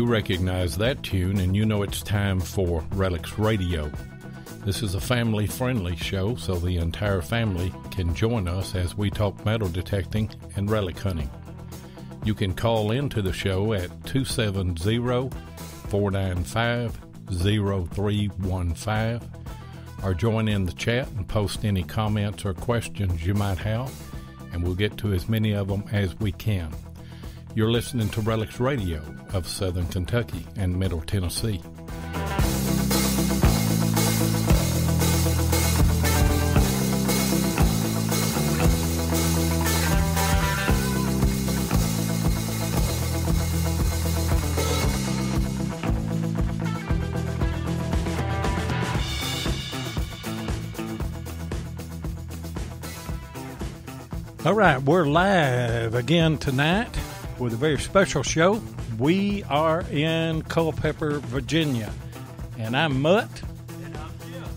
Recognize that tune, and you know it's time for Relics Radio. This is a family-friendly show, so the entire family can join us as we talk metal detecting and relic hunting. You can call into the show at 270-495-0315 or join in the chat and post any comments or questions you might have, and we'll get to as many of them as we can. You're listening to Relics Radio of Southern Kentucky and Middle Tennessee. All right, we're live again tonight with a very special show. We are in Culpeper, Virginia, and I'm Mutt. And I'm Jeff.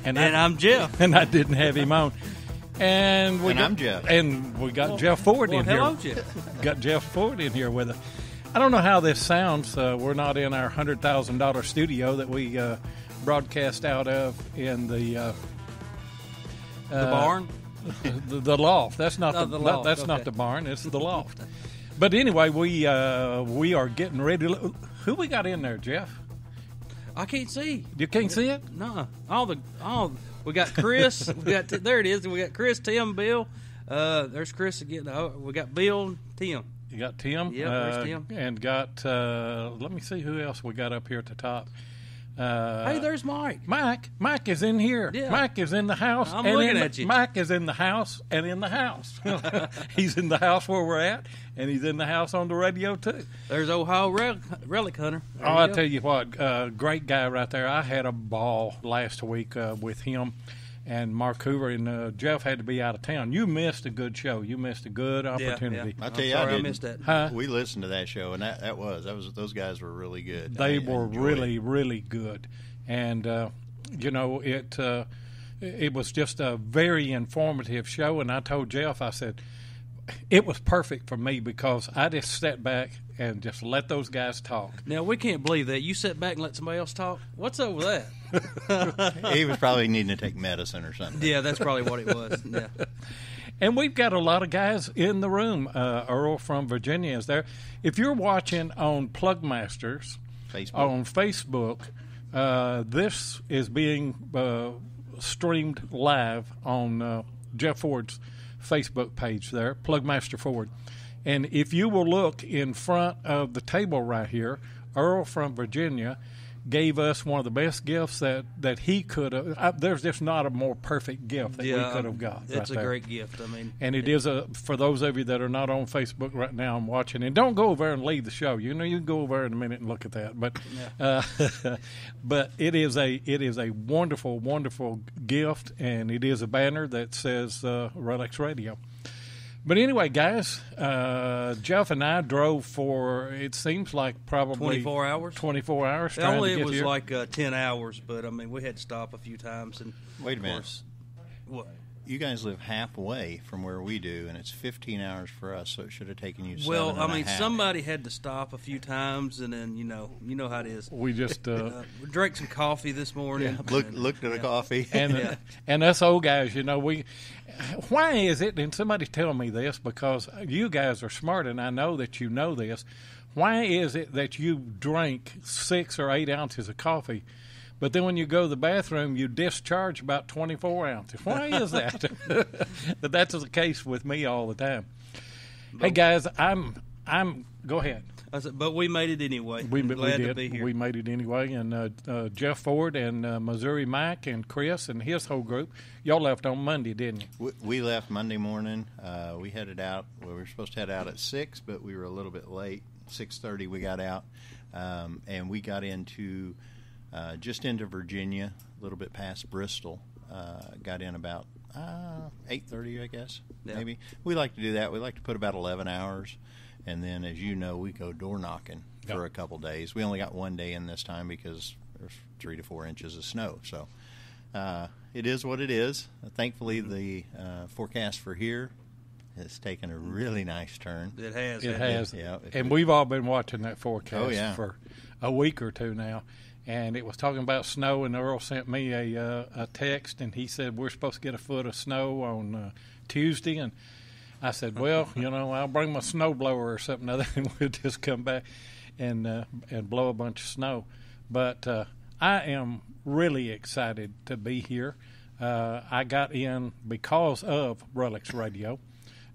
And I'm Jeff. And I didn't have him on. And I'm Jeff. And we got Jeff Ford in here. Hello, Jeff. Got Jeff Ford in here with us. I don't know how this sounds. We're not in our $100,000 studio that we broadcast out of in the barn. The loft. That's not the loft. That's not the barn. It's the loft. But anyway, we are getting ready. Who we got in there, Jeff? I can't see. You can't see it? No. We got Chris. There it is. We got Chris, Tim, Bill. There's Chris again. We got Bill and Tim. You got Tim? Yep, there's Tim. And got, let me see who else we got up here at the top. Hey, there's Mike. Mike is in here. Yeah. Mike is in the house. I'm looking at you. Mike is in the house and in the house. He's in the house where we're at, and he's in the house on the radio, too. There's Ohio Relic Hunter. There I'll tell you what, great guy right there. I had a ball last week with him and Mark Hoover, and Jeff had to be out of town. You missed a good show. You missed a good opportunity. Yeah. I tell you, I missed that. Huh? We listened to that show, and that was those guys were really good. They were really, really good, and it was just a very informative show. And I told Jeff, I said, it was perfect for me because I just sat back and just let those guys talk. Now, we can't believe that. You sit back and let somebody else talk? What's over that? He was probably needing to take medicine or something. Yeah, that's probably what it was. Yeah. And we've got a lot of guys in the room. Earl from Virginia is there. If you're watching on Plugmasters on Facebook, this is being streamed live on Jeff Ford's Facebook page there, Plugmaster Ford. And if you will look in front of the table right here, Earl from Virginia gave us one of the best gifts that he could have. There's just not a more perfect gift that we could have got. It's a great gift. I mean, and it is for those of you that are not on Facebook right now and watching. And don't go over there and leave the show. You can go over there in a minute and look at that. But but it is a wonderful, wonderful gift, and it is a banner that says Relics Radio. But anyway, guys, Jeff and I drove for, it seems like probably 24 hours. 24 hours. Only it was like 10 hours, but I mean, we had to stop a few times. And wait a minute. What? You guys live halfway from where we do, and it's 15 hours for us, so it should have taken you 7 Well, and I a mean, half. somebody had to stop a few times, and then, you know how it is. We just we drank some coffee this morning. Yeah. Looked at a coffee. And us old guys, why is it, and somebody tell me this, because you guys are smart, and I know that you know this, why is it that you drink 6 or 8 ounces of coffee, but then when you go to the bathroom, you discharge about 24 ounces? Why is that? But that's the case with me all the time. Hey, guys, go ahead. I said, but we made it anyway. We Glad did. to be here. We made it anyway. And Jeff Ford and Missouri Mike and Chris and his whole group, y'all left on Monday, didn't you? We left Monday morning. We headed out. We were supposed to head out at 6, but we were a little bit late. 6:30 we got out, and we got into just into Virginia, a little bit past Bristol. Got in about 8:30, I guess, maybe. We like to do that. We like to put about 11 hours. And then, as you know, we go door knocking for a couple days. We only got one day in this time because there's 3 to 4 inches of snow. So it is what it is. Thankfully, the forecast for here has taken a really nice turn. It has. It has. Yeah, and we've all been watching that forecast for a week or two now. And it was talking about snow, and Earl sent me a text, and he said we're supposed to get a foot of snow on Tuesday. And I said, well, I'll bring my snowblower or something other, and we'll just come back and blow a bunch of snow. But I am really excited to be here. I got in because of Relics Radio,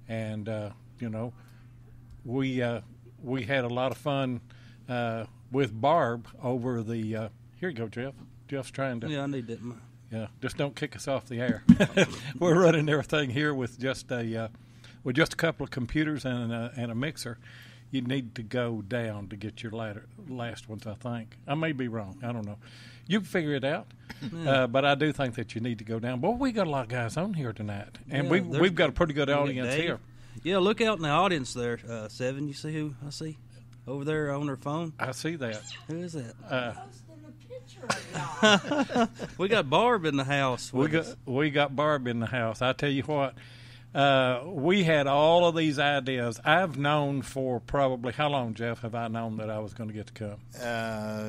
and we had a lot of fun with Barb over the. Here you go, Jeff. Jeff's trying to. Yeah, I need that. Yeah, just don't kick us off the air. We're running everything here with just a couple of computers and a mixer. You need to go down to get your last ones, I think. I may be wrong. I don't know. You can figure it out. But I do think that you need to go down. Boy, we got a lot of guys on here tonight, and we've got a pretty good audience here. Yeah, look out in the audience there, Seven. You see who I see over there on her phone? I see that. Who is that? Posting a picture of y'all. We got Barb in the house. We got Barb in the house. I tell you what. We had all of these ideas. I've known for probably, how long, Jeff, have I known that I was going to get to come?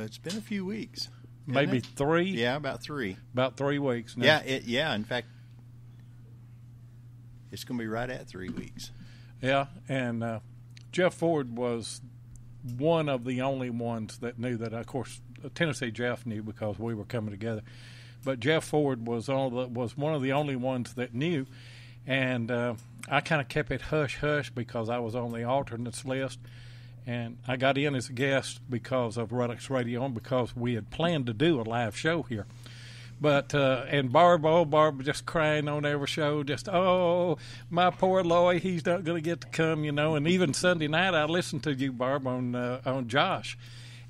It's been a few weeks. Maybe 3? Yeah, about 3. About 3 weeks now. Yeah, in fact, it's going to be right at 3 weeks. Yeah, and Jeff Ford was one of the only ones that knew that. Of course, Tennessee Jeff knew because we were coming together. But Jeff Ford was one of the only ones that knew. And I kind of kept it hush-hush because I was on the alternates list. And I got in as a guest because of Relics Radio and because we had planned to do a live show here. But, and Barb was just crying on every show, just, oh, my poor Loy, he's not going to get to come, And even Sunday night I listened to you, Barb, on Josh.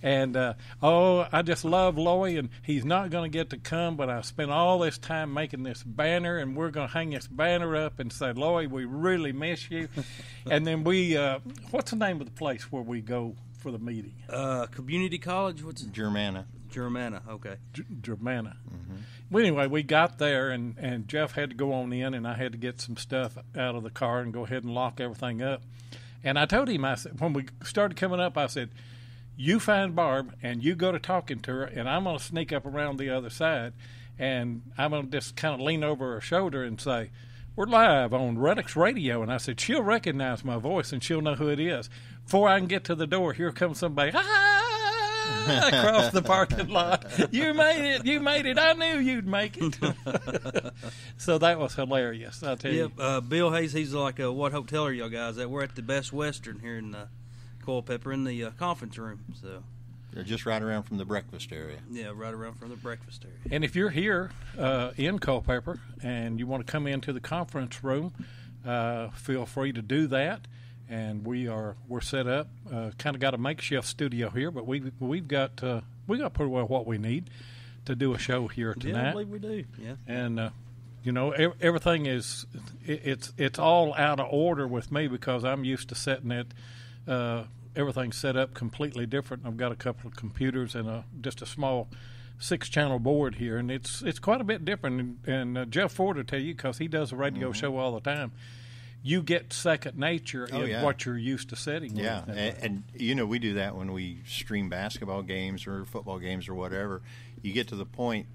And, I just love Loy, and he's not going to get to come, but I spent all this time making this banner, and we're going to hang this banner up and say, Loy, we really miss you. And then what's the name of the place where we go for the meeting? Community College? What's it? Germanna, okay. Germanna. Mm-hmm. Well, anyway, we got there, and Jeff had to go on in, and I had to get some stuff out of the car and go ahead and lock everything up. And I told him, I said, when we started coming up, I said, you find Barb, and you go to talking to her, and I'm going to sneak up around the other side, and I'm going to just kind of lean over her shoulder and say, we're live on Relics Radio. And I said, she'll recognize my voice, and she'll know who it is. Before I can get to the door, here comes somebody, across the parking lot. You made it. I knew you'd make it. So that was hilarious, I'll tell you. Bill Hayes, he's like, what hotel are y'all guys at? We're at the Best Western here in Culpeper in the conference room. So they're just right around from the breakfast area. Yeah, right around from the breakfast area. And if you're here in Culpeper and you want to come into the conference room, feel free to do that. And we're set up. Kind of got a makeshift studio here, but we've got pretty well what we need to do a show here tonight. Yeah, I believe we do. Yeah. And everything is it's all out of order with me because I'm used to setting it. Everything's set up completely different. I've got a couple of computers and just a small 6-channel board here, and it's quite a bit different. And Jeff Ford will tell you because he does a radio show all the time. You get second nature in what you're used to setting. Yeah, and we do that when we stream basketball games or football games or whatever. You get to the point,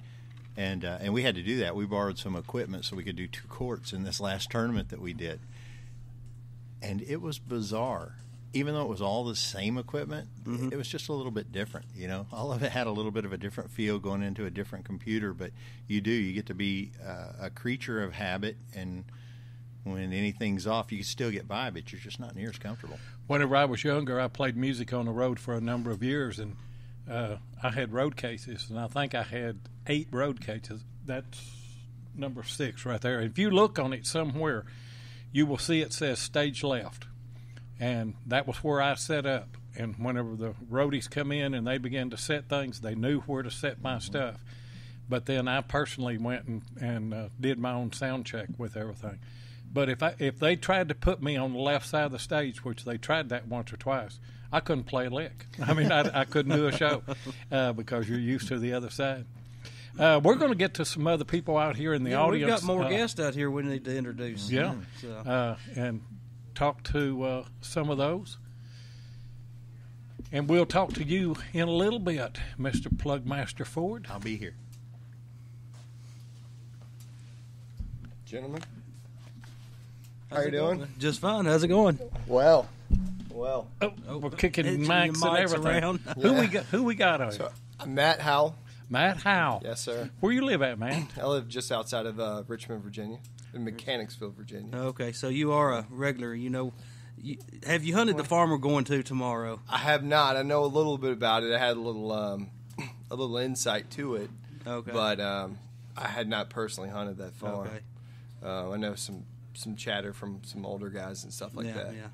and we had to do that. We borrowed some equipment so we could do 2 courts in this last tournament that we did, and it was bizarre. Even though it was all the same equipment, it was just a little bit different. All of it had a little bit of a different feel going into a different computer. But you get to be a creature of habit, and when anything's off, you can still get by, but you're just not near as comfortable. Whenever I was younger, I played music on the road for a number of years, and I had road cases, and I think I had 8 road cases. That's number 6 right there. If you look on it somewhere, you will see it says stage left. And that was where I set up. and whenever the roadies come in and they began to set things, they knew where to set my stuff. But then I personally went and did my own sound check with everything. But if they tried to put me on the left side of the stage, which they tried that once or twice, I couldn't play a lick. I mean, I couldn't do a show because you're used to the other side. We're going to get to some other people out here in the audience. We've got more guests out here we need to introduce. Yeah, So. and talk to some of those. And we'll talk to you in a little bit, Mr. Plugmaster Ford. I'll be here. Gentlemen, how you doing? Just fine. How's it going? Well. Oh, we're kicking Hitching mics your and mics everything. around. Who we got on? So, I'm Matt Howell. Matt Howell. Yes, sir. Where you live at, Matt? I live just outside of Richmond, Virginia, in Mechanicsville, Virginia. Okay, so you are a regular. Have you hunted the farm we're going to tomorrow? I have not. I know a little bit about it. I had a little insight to it. Okay. But I had not personally hunted that farm. Okay. I know some chatter from some older guys and stuff like that. Yeah.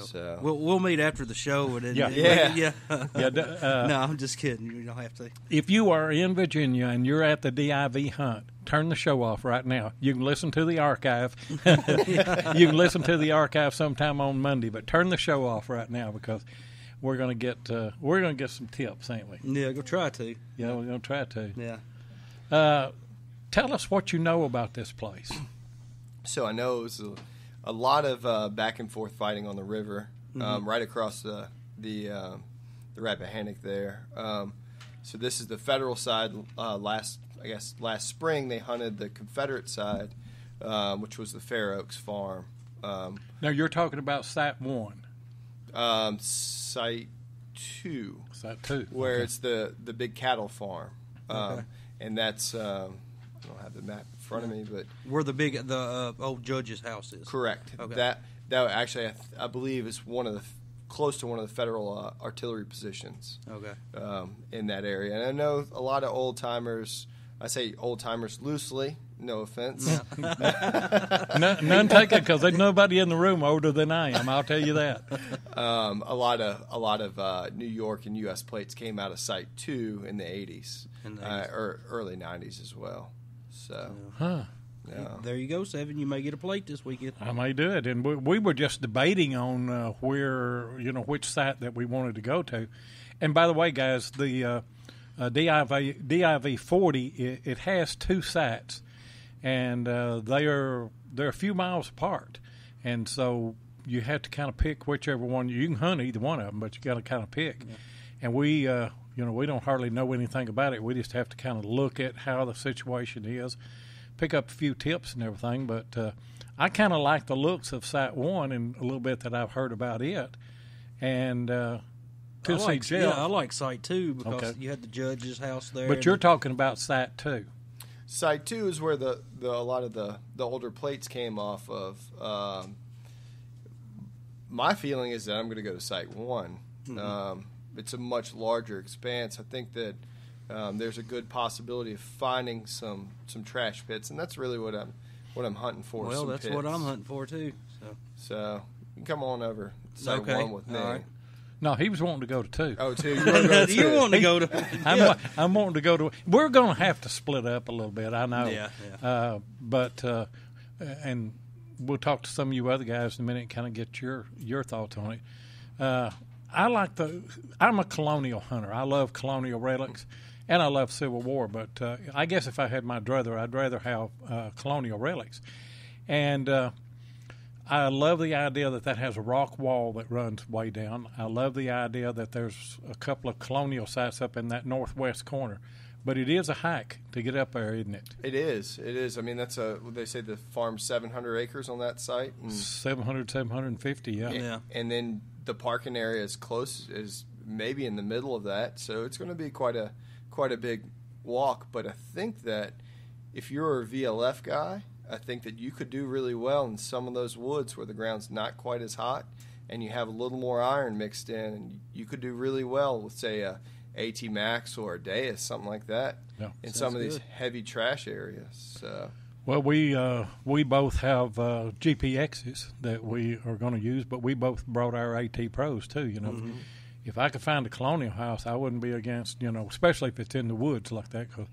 So. We'll meet after the show. And Yeah. No, I'm just kidding. You don't have to. If you are in Virginia and you're at the DIV hunt, turn the show off right now. You can listen to the archive. You can listen to the archive sometime on Monday, but turn the show off right now because we're going to get some tips, ain't we? Yeah, go try to. Yeah, we're going to try to. Yeah. Tell us what you know about this place. So I know it was a lot of back and forth fighting on the river, right across the Rappahannock there. So this is the federal side. Last spring they hunted the Confederate side, which was the Fair Oaks farm. Now you're talking about Site 1. Site 2. Site 2. Where okay. it's the big cattle farm. Okay. And that's I don't have the map in front of me, but Where the old judge's house is. correct. Okay. That actually I believe is close to one of the federal artillery positions. Okay. In that area, and I know a lot of old timers. I say old timers loosely, no offense. None taken because there's nobody in the room older than I am. I'll tell you that. A lot of New York and U.S. plates came out of Site 2 in the 80s, or early 90s as well. So, Huh. yeah. There you go, Seven. You may get a plate this weekend. I may do it. And we were just debating on which site that we wanted to go to. And by the way, guys, the DIV 40, it has two sites, and they're a few miles apart. And so you have to kind of pick whichever one. You can hunt either one of them, but you got to kind of pick. Yeah. And we don't hardly know anything about it. We just have to kind of look at how the situation is, pick up a few tips and everything. But I kind of like the looks of Site 1 and a little bit that I've heard about it. And I like Site 2 because you had the judge's house there. But you're talking about Site 2. Site 2 is where a lot of the older plates came off of. My feeling is that I'm going to go to Site 1. Mm-hmm. It's a much larger expanse. I think that there's a good possibility of finding some trash pits, and that's really what I'm hunting for. Well, that's pits. what I'm hunting for too. So you can come on over to Site 1 with me. All right. No, he was wanting to go to 2. Oh, 2. You want to go to 2? You want to go to? I'm wanting to go to. We're going to have to split up a little bit. I know. Yeah. But we'll talk to some of you other guys in a minute and kind of get your thoughts on it. I'm a colonial hunter. I love colonial relics, and I love Civil War. But I guess if I had my druther, I'd rather have colonial relics. And I love the idea that has a rock wall that runs way down. I love the idea that there's a couple of colonial sites up in that northwest corner. But it is a hike to get up there, isn't it? It is. I mean, they say the farm's 700 acres on that site. 750, yeah. Yeah. And then the parking area is close, is maybe in the middle of that. So it's going to be quite a big walk. But I think that if you're a VLF guy, I think that you could do really well in some of those woods where the ground's not quite as hot and you have a little more iron mixed in. And you could do really well with, say, a AT Max or a Deus, something like that, in some of these heavy trash areas. So. Well, we both have GPXs that we are going to use, but we both brought our AT Pros too. You know, if I could find a colonial house, I wouldn't be against, especially if it's in the woods like that. 'Cause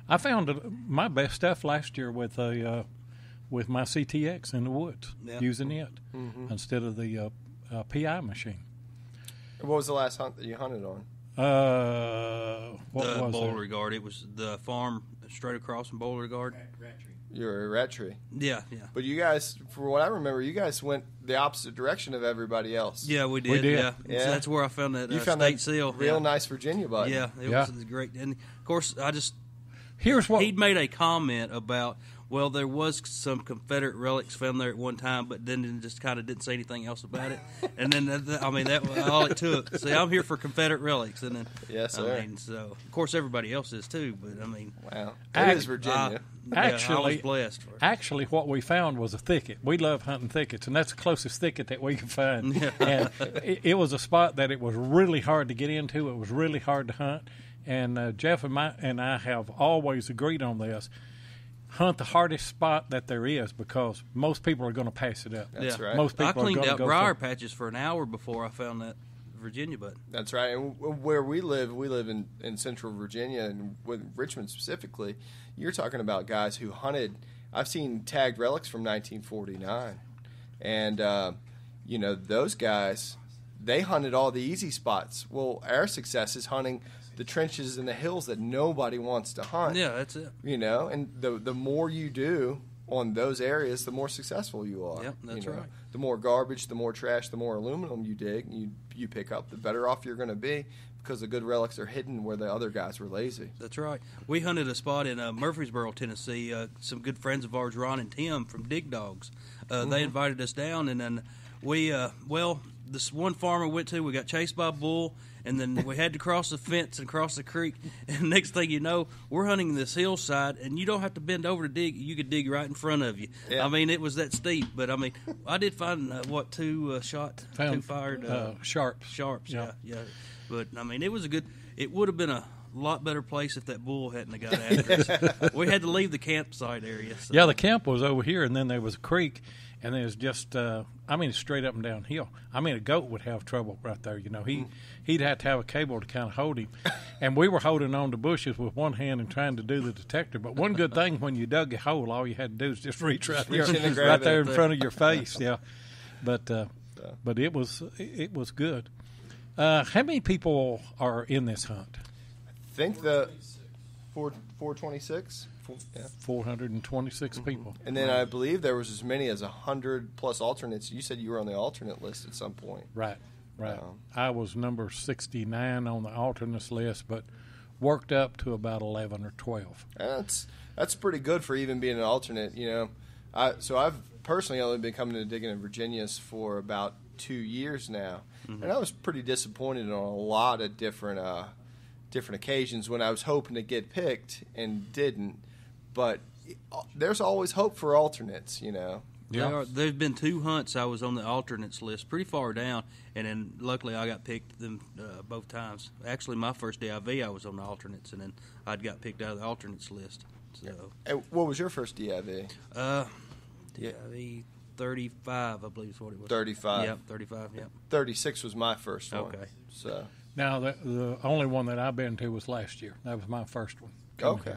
I found my best stuff last year with my CTX in the woods, using it instead of the PI machine. What was the last hunt that you hunted on? What was Beauregard. It was the farm straight across from Beauregard. You were at Rattray. Yeah. But you guys, for what I remember, you guys went the opposite direction of everybody else. Yeah, we did. Yeah. So that's where I found that you found state that seal. Real nice Virginia button. Yeah, it was great. And, of course, Here's what he'd made a comment about, well, there was some Confederate relics found there at one time, but then just kind of didn't say anything else about it. And then, that was all it took. See, I'm here for Confederate relics. And then, yes, sir. So, of course, everybody else is too, but, wow. It is Virginia. I was blessed. Actually, what we found was a thicket. We love hunting thickets, and that's the closest thicket that we could find. And it was a spot that it was really hard to get into. It was really hard to hunt. And Jeff and I have always agreed on this. Hunt the hardest spot that there is, because most people are going to pass it up. That's right. Most people I cleaned out briar for patches for an hour before I found that Virginia button. That's right. And where we live in central Virginia, and with Richmond specifically, you're talking about guys who hunted. I've seen tagged relics from 1949. And, those guys, they hunted all the easy spots. Well, our success is hunting the trenches and the hills that nobody wants to hunt. Yeah, that's it. And the more you do on those areas, the more successful you are. Yep, that's right. The more garbage, the more trash, the more aluminum you dig, you pick up, the better off you're going to be, because the good relics are hidden where the other guys were lazy. This right. We hunted a spot in Murfreesboro, Tennessee. Some good friends of ours, Ron and Tim from Dig Dogs, they invited us down, and then we, this one farm we went to, we got chased by a bull, and then we had to cross the fence and cross the creek. And next thing you know, we're hunting this hillside, and you don't have to bend over to dig. You could dig right in front of you. Yeah. It was that steep. But, I did find, two fired sharps. Sharps, yeah. But, it was it would have been a lot better place if that bull hadn't have got after us. We had to leave the campsite area. So. Yeah, the camp was over here, and then there was a creek. And there's just, straight up and down hill. A goat would have trouble right there. He'd have to have a cable to kind of hold him. And we were holding on to bushes with one hand and trying to do the detector. But one good thing, when you dug a hole, all you had to do is just reach right there in front of your face. Yeah, but it was good. How many people are in this hunt? I think the 426. Yeah. 426 people. And then I believe there was as many as 100 plus alternates. You said you were on the alternate list at some point. Right. I was number 69 on the alternates list, but worked up to about 11 or 12. That's pretty good for even being an alternate. So I've personally only been coming to Diggin in Virginia's for about 2 years now, and I was pretty disappointed on a lot of different occasions when I was hoping to get picked and didn't. But there's always hope for alternates, Yeah. There's been 2 hunts I was on the alternates list, pretty far down, and then luckily I got picked them both times. Actually, my first DIV I was on the alternates, and then I got picked out of the alternates list. So, and what was your first DIV? DIV 35, I believe is what it was. 35. Yep, 35. Yep. 36 was my first one. Okay. So now the only one that I've been to was last year. That was my first one. Okay.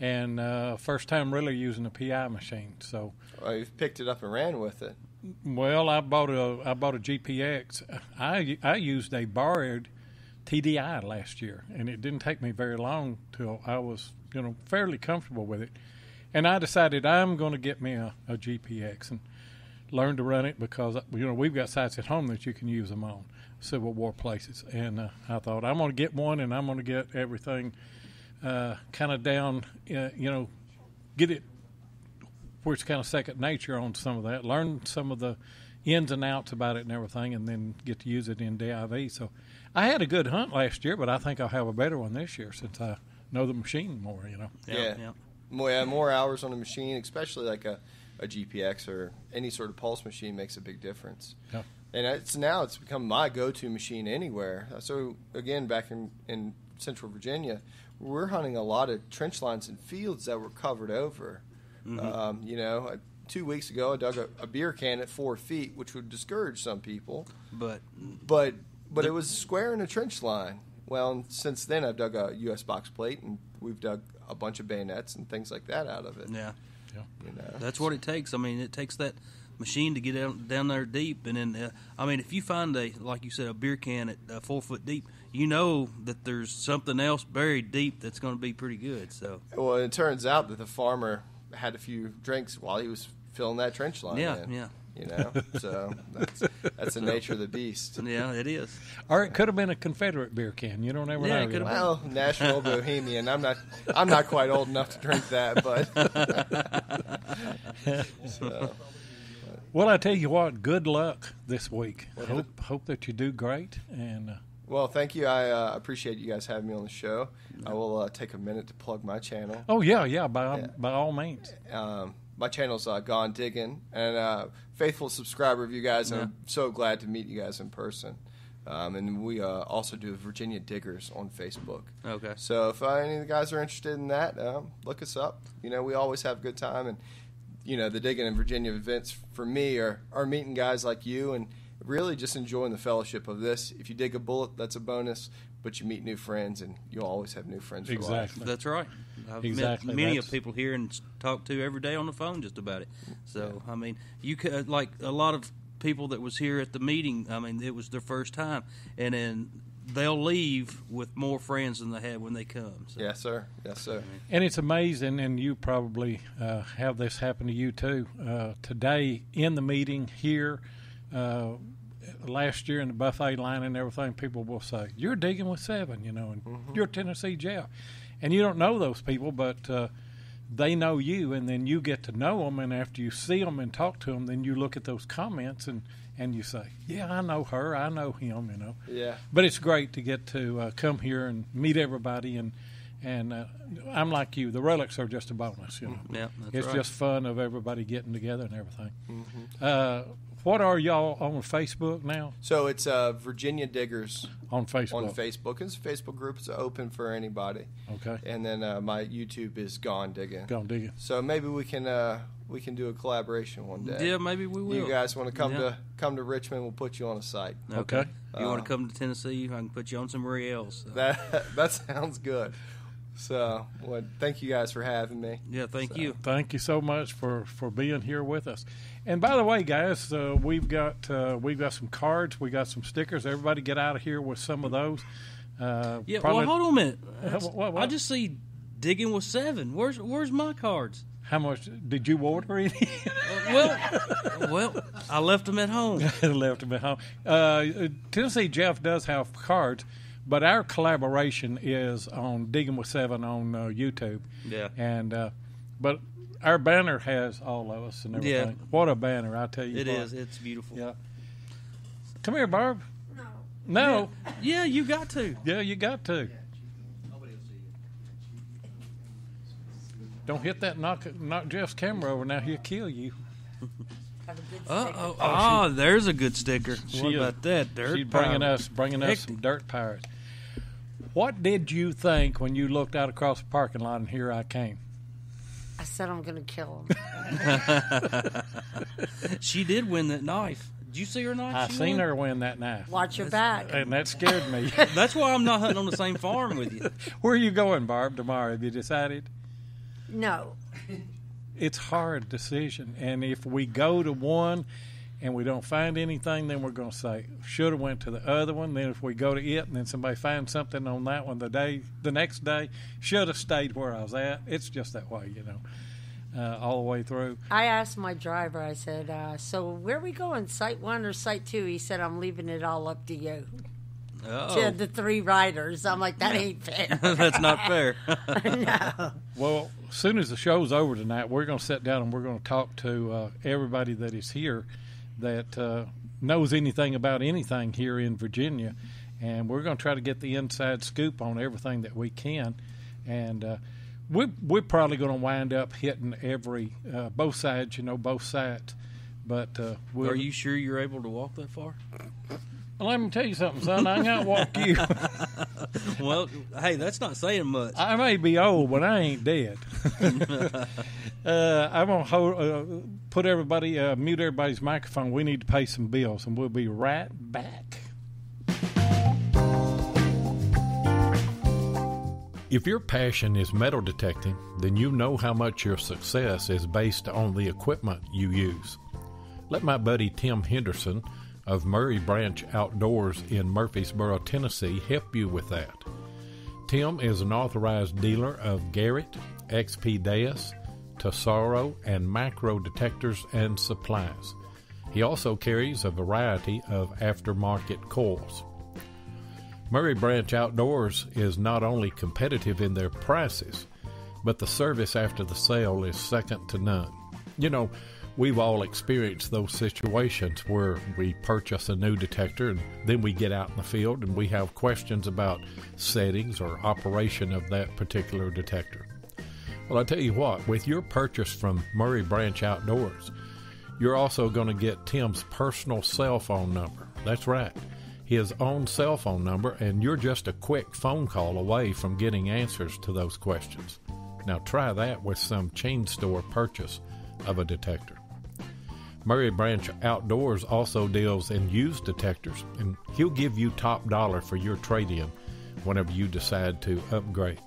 And first time really using a PI machine. So you've picked it up and ran with it. Well, I bought a GPX. I used a borrowed TDI last year, and it didn't take me very long till I was fairly comfortable with it. And I decided I'm going to get me a GPX and learn to run it, because we've got sites at home that you can use them on, Civil War places. And I thought I'm going to get one, and I'm going to get everything kind of down, get it where it's kind of second nature on some of that, learn some of the ins and outs about it and everything, and then get to use it in DIV. So I had a good hunt last year, but I think I'll have a better one this year since I know the machine more, Yeah. More hours on the machine, especially like a GPX or any sort of pulse machine, makes a big difference. Yeah. And it's become my go-to machine anywhere. So, again, back in central Virginia, we're hunting a lot of trench lines and fields that were covered over. 2 weeks ago, I dug a beer can at 4 feet, which would discourage some people. But But it was square in a trench line. Well, and since then I've dug a U.S. box plate, and we've dug a bunch of bayonets and things like that out of it. Yeah. You know, That's what it takes. I mean, it takes that machine to get down there deep, and then I mean, if you find like you said, a beer can at 4 foot deep, you know that there's something else buried deep that's going to be pretty good. So, well, it turns out that the farmer had a few drinks while he was filling that trench line. yeah, in, yeah, You know, so that's the nature of the beast. yeah, it is. Or it could have been a Confederate beer can. You don't ever Yeah, know. it could have been. Well, National Bohemian. I'm not quite old enough to drink that, but so. Well, I tell you what, good luck this week. Hope that you do great. And Well, thank you. I appreciate you guys having me on the show. I will take a minute to plug my channel. oh yeah, by all means. My channel's Gone Diggin', and faithful subscriber of you guys, and I'm so glad to meet you guys in person. And we also do Virginia Diggers on Facebook. Okay. So if any of the guys are interested in that, look us up. You know, we always have a good time, and you know, the Diggin' in Virginia events for me are meeting guys like you and really just enjoying the fellowship of this. If you dig a bullet, that's a bonus, but you meet new friends, and you'll always have new friends for life. Exactly. That's right. I've Exactly. met many That's- of people here and talked to every day on the phone just about it. So, I mean, you could, like a lot of people that was here at the meeting, I mean, it was their first time, and then they'll leave with more friends than they had when they come. So. Yes, sir. Yes, sir. And it's amazing, and you probably have this happen to you too. Today in the meeting here, last year in the buffet line and everything, people will say, "You're digging with 7," you know, and you're Tennessee Jeff. And you don't know those people, but they know you, and then you get to know them. And after you see them and talk to them, then you look at those comments and you say, "Yeah, I know her, I know him," you know. Yeah. But it's great to get to come here and meet everybody, and I'm like you. The relics are just a bonus, you know. Yeah, that's It's right. just fun of everybody getting together and everything. What are y'all on Facebook now? So it's Virginia Diggers On Facebook. on Facebook. It's a Facebook group. It's open for anybody. Okay. And then my YouTube is Gone Diggin'. Go and dig it. So maybe we can do a collaboration one day. Yeah, maybe we will. You guys want to come Yeah. to Richmond? We'll put you on a site. Okay. If you want to come to Tennessee, I can put you on somewhere else. So. That sounds good. So, well, thank you guys for having me. Yeah, thank you. Thank you so much for being here with us. And by the way, guys, we've got some cards, we got some stickers. Everybody, get out of here with some of those. Yeah, probably- well, hold on a minute. What? I just see Digging with 7. Where's my cards? How much did you order? Any? Well, I left them at home. Left them at home. Tennessee Jeff does have cards, but our collaboration is on Digging with 7 on YouTube. Yeah. And but our banner has all of us and everything. Yeah. What a banner! I tell you, It what. is. It's beautiful. Yeah. Come here, Barb. No. No. Yeah, you got to. Yeah, you got to. Don't hit that. Knock Jeff's camera over. Now he'll kill you. Have a good stick. There's a good sticker. She What is. about that? Dirt She's bringing pirate. us some dirt pirates. What did you think when you looked out across the parking lot and here I came? I said I'm going to kill him. She did win that knife. Did you see her knife? I She seen won? her win that knife, Watch your back. and that scared me. That's why I'm not hunting on the same farm with you. Where are you going, Barb, tomorrow? Have you decided? No. It's a hard decision, and if we go to one and we don't find anything, then we're going to say should have went to the other one. Then if we go to it and then somebody finds something on that one the next day, should have stayed where I was at. It's just that way, you know, all the way through. I asked my driver, I said, so where are we going, Site 1 or Site 2? He said, I'm leaving it all up to you. Oh, To the 3 riders. I'm like, that ain't fair. that's not fair. No. Well, as soon as the show's over tonight, we're going to sit down and we're going to talk to everybody that is here that knows anything about anything here in Virginia, and we're going to try to get the inside scoop on everything that we can. And we're probably going to wind up hitting both sides, both sides. But Are you sure you're able to walk that far? Well, let me tell you something, son. I ain't got to walk you. Well, hey, that's not saying much. I may be old, but I ain't dead. I'm going to put everybody, mute everybody's microphone. We need to pay some bills, and we'll be right back. If your passion is metal detecting, then you know how much your success is based on the equipment you use. Let my buddy Tim Henderson of Murray Branch Outdoors in Murfreesboro, Tennessee, help you with that. Tim is an authorized dealer of Garrett, XP Deus, Tesoro, and macro detectors and supplies. He also carries a variety of aftermarket coils. Murray Branch Outdoors is not only competitive in their prices, but the service after the sale is second to none. You know, we've all experienced those situations where we purchase a new detector and then we get out in the field and we have questions about settings or operation of that particular detector. Well, I tell you what, with your purchase from Murray Branch Outdoors, you're also going to get Tim's personal cell phone number. That's right, his own cell phone number, and you're just a quick phone call away from getting answers to those questions. Now try that with some chain store purchase of a detector. Murray Branch Outdoors also deals in used detectors, and he'll give you top dollar for your trade-in whenever you decide to upgrade.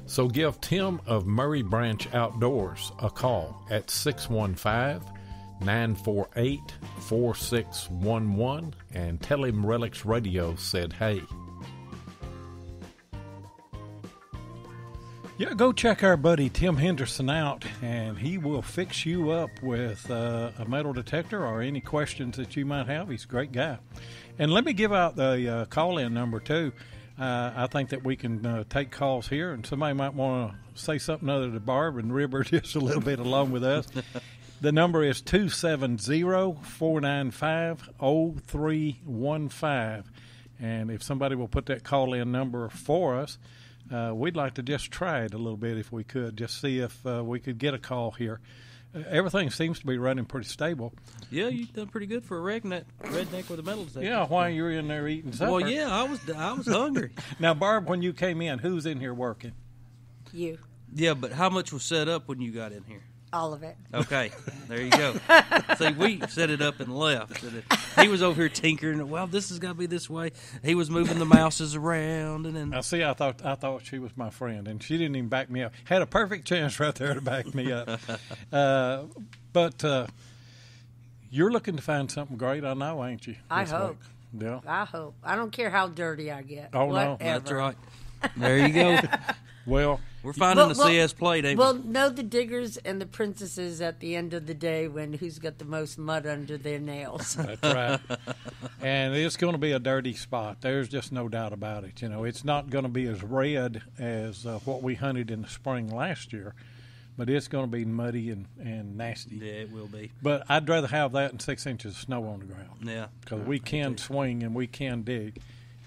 So give Tim of Murray Branch Outdoors a call at 615-948-4611 and tell him Relics Radio said hey. Yeah, go check our buddy Tim Henderson out, and he will fix you up with a metal detector or any questions that you might have. He's a great guy. And let me give out the call-in number, too. I think that we can take calls here, and somebody might want to say something other to Barb and rib her just a little bit along with us. The number is 270-495-0315. And if somebody will put that call-in number for us, we'd like to just try it a little bit if we could, just see if we could get a call here. Everything seems to be running pretty stable. Yeah, you've done pretty good for a redneck with a metal detector. Yeah, while you're in there eating supper. Well, yeah, I was hungry. Now, Barb, when you came in, who's in here working? You. Yeah, but how much was set up when you got in here? All of it. Okay, there you go. See, we set it up and left. He was over here tinkering. Well, this has got to be this way. He was moving the mouses around, and then. Now, see, I thought she was my friend, and she didn't even back me up. Had a perfect chance right there to back me up. But you're looking to find something great, I know, ain't you? I hope. Week? Yeah. I hope. I don't care how dirty I get. Oh, Whatever. no. That's right. There you go. Well, we're finding the CS plate, ain't we? We'll know the diggers and the princesses at the end of the day when who's got the most mud under their nails. That's right. And it's going to be a dirty spot. There's just no doubt about it. You know, it's not going to be as red as what we hunted in the spring last year, but it's going to be muddy and nasty. Yeah, it will be. But I'd rather have that than 6 inches of snow on the ground. Yeah. Because we can swing and we can dig.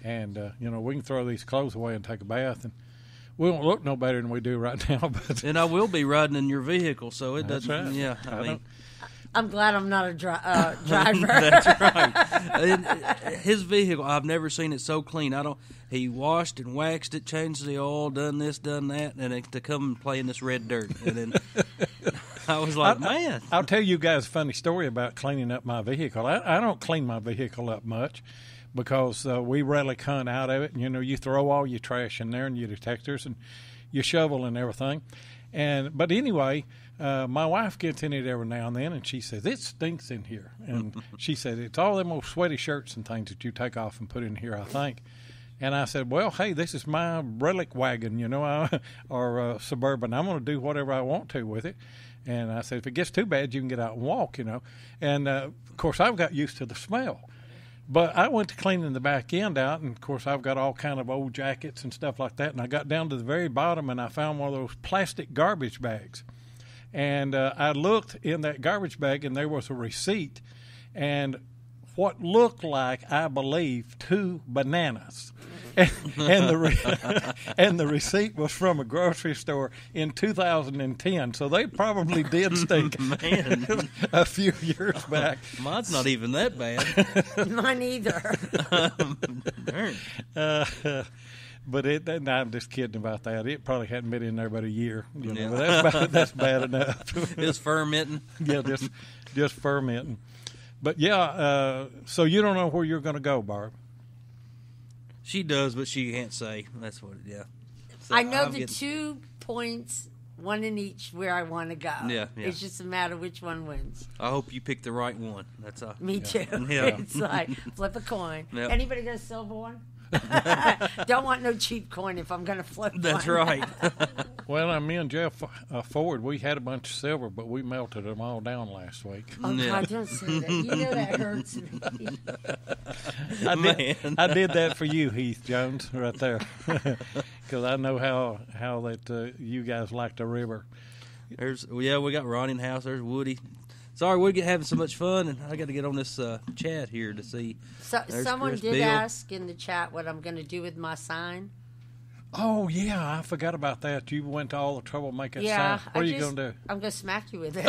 And, you know, we can throw these clothes away and take a bath, and we won't look no better than we do right now. But and I will be riding in your vehicle, so it that's doesn't. Right. Yeah, I mean, I'm glad I'm not a driver. That's right. His vehicle, I've never seen it so clean. He washed and waxed it, changed the oil, done this, done that, and to come and play in this red dirt. And then I was like, man. I'll tell you guys a funny story about cleaning up my vehicle. I don't clean my vehicle up much, because we relic hunt out of it. And, you know, you throw all your trash in there and your detectors and your shovel and everything. But anyway, my wife gets in it every now and then, and she says, it stinks in here. And she said, it's all them old sweaty shirts and things that you take off and put in here, I think. And I said, well, hey, this is my relic wagon, you know, or Suburban. I'm going to do whatever I want to with it. And I said, if it gets too bad, you can get out and walk, you know. And, of course, I've got used to the smell. But I went to cleaning the back end out, and, of course, I've got all kind of old jackets and stuff like that, and I got down to the very bottom, and I found one of those plastic garbage bags. And I looked in that garbage bag, and there was a receipt, and what looked like, I believe, 2 bananas. And the receipt was from a grocery store in 2010, so they probably did stink a few years back. Mine's not even that bad. Mine either. But I'm just kidding about that. It probably hadn't been in there but a year. You know, but that's bad enough. It's fermenting. Yeah, just fermenting. But yeah, so you don't know where you're going to go, Barb. She does, but she can't say. That's what. Yeah. I know the 2 points, one in each, where I want to go. Yeah. It's just a matter which one wins. I hope you pick the right one. That's all. Me too. Yeah. It's like flip a coin. Yep. Anybody got a silver one? Don't want no cheap coin if I'm going to flip That's one. right. Well, me and Jeff Ford, we had a bunch of silver, but we melted them all down last week. Oh, God, don't say that. You know that hurts me. I did that for you, Heath Jones, right there, because I know how that you guys like the river. We got Ronnie in the house. There's Woody. Sorry, we're having so much fun, and I got to get on this chat here to see. Someone Chris did Bill. ask in the chat what I'm going to do with my sign. Oh, yeah, I forgot about that. You went to all the trouble making Yeah, sign. What are you going to do? I'm going to smack you with it.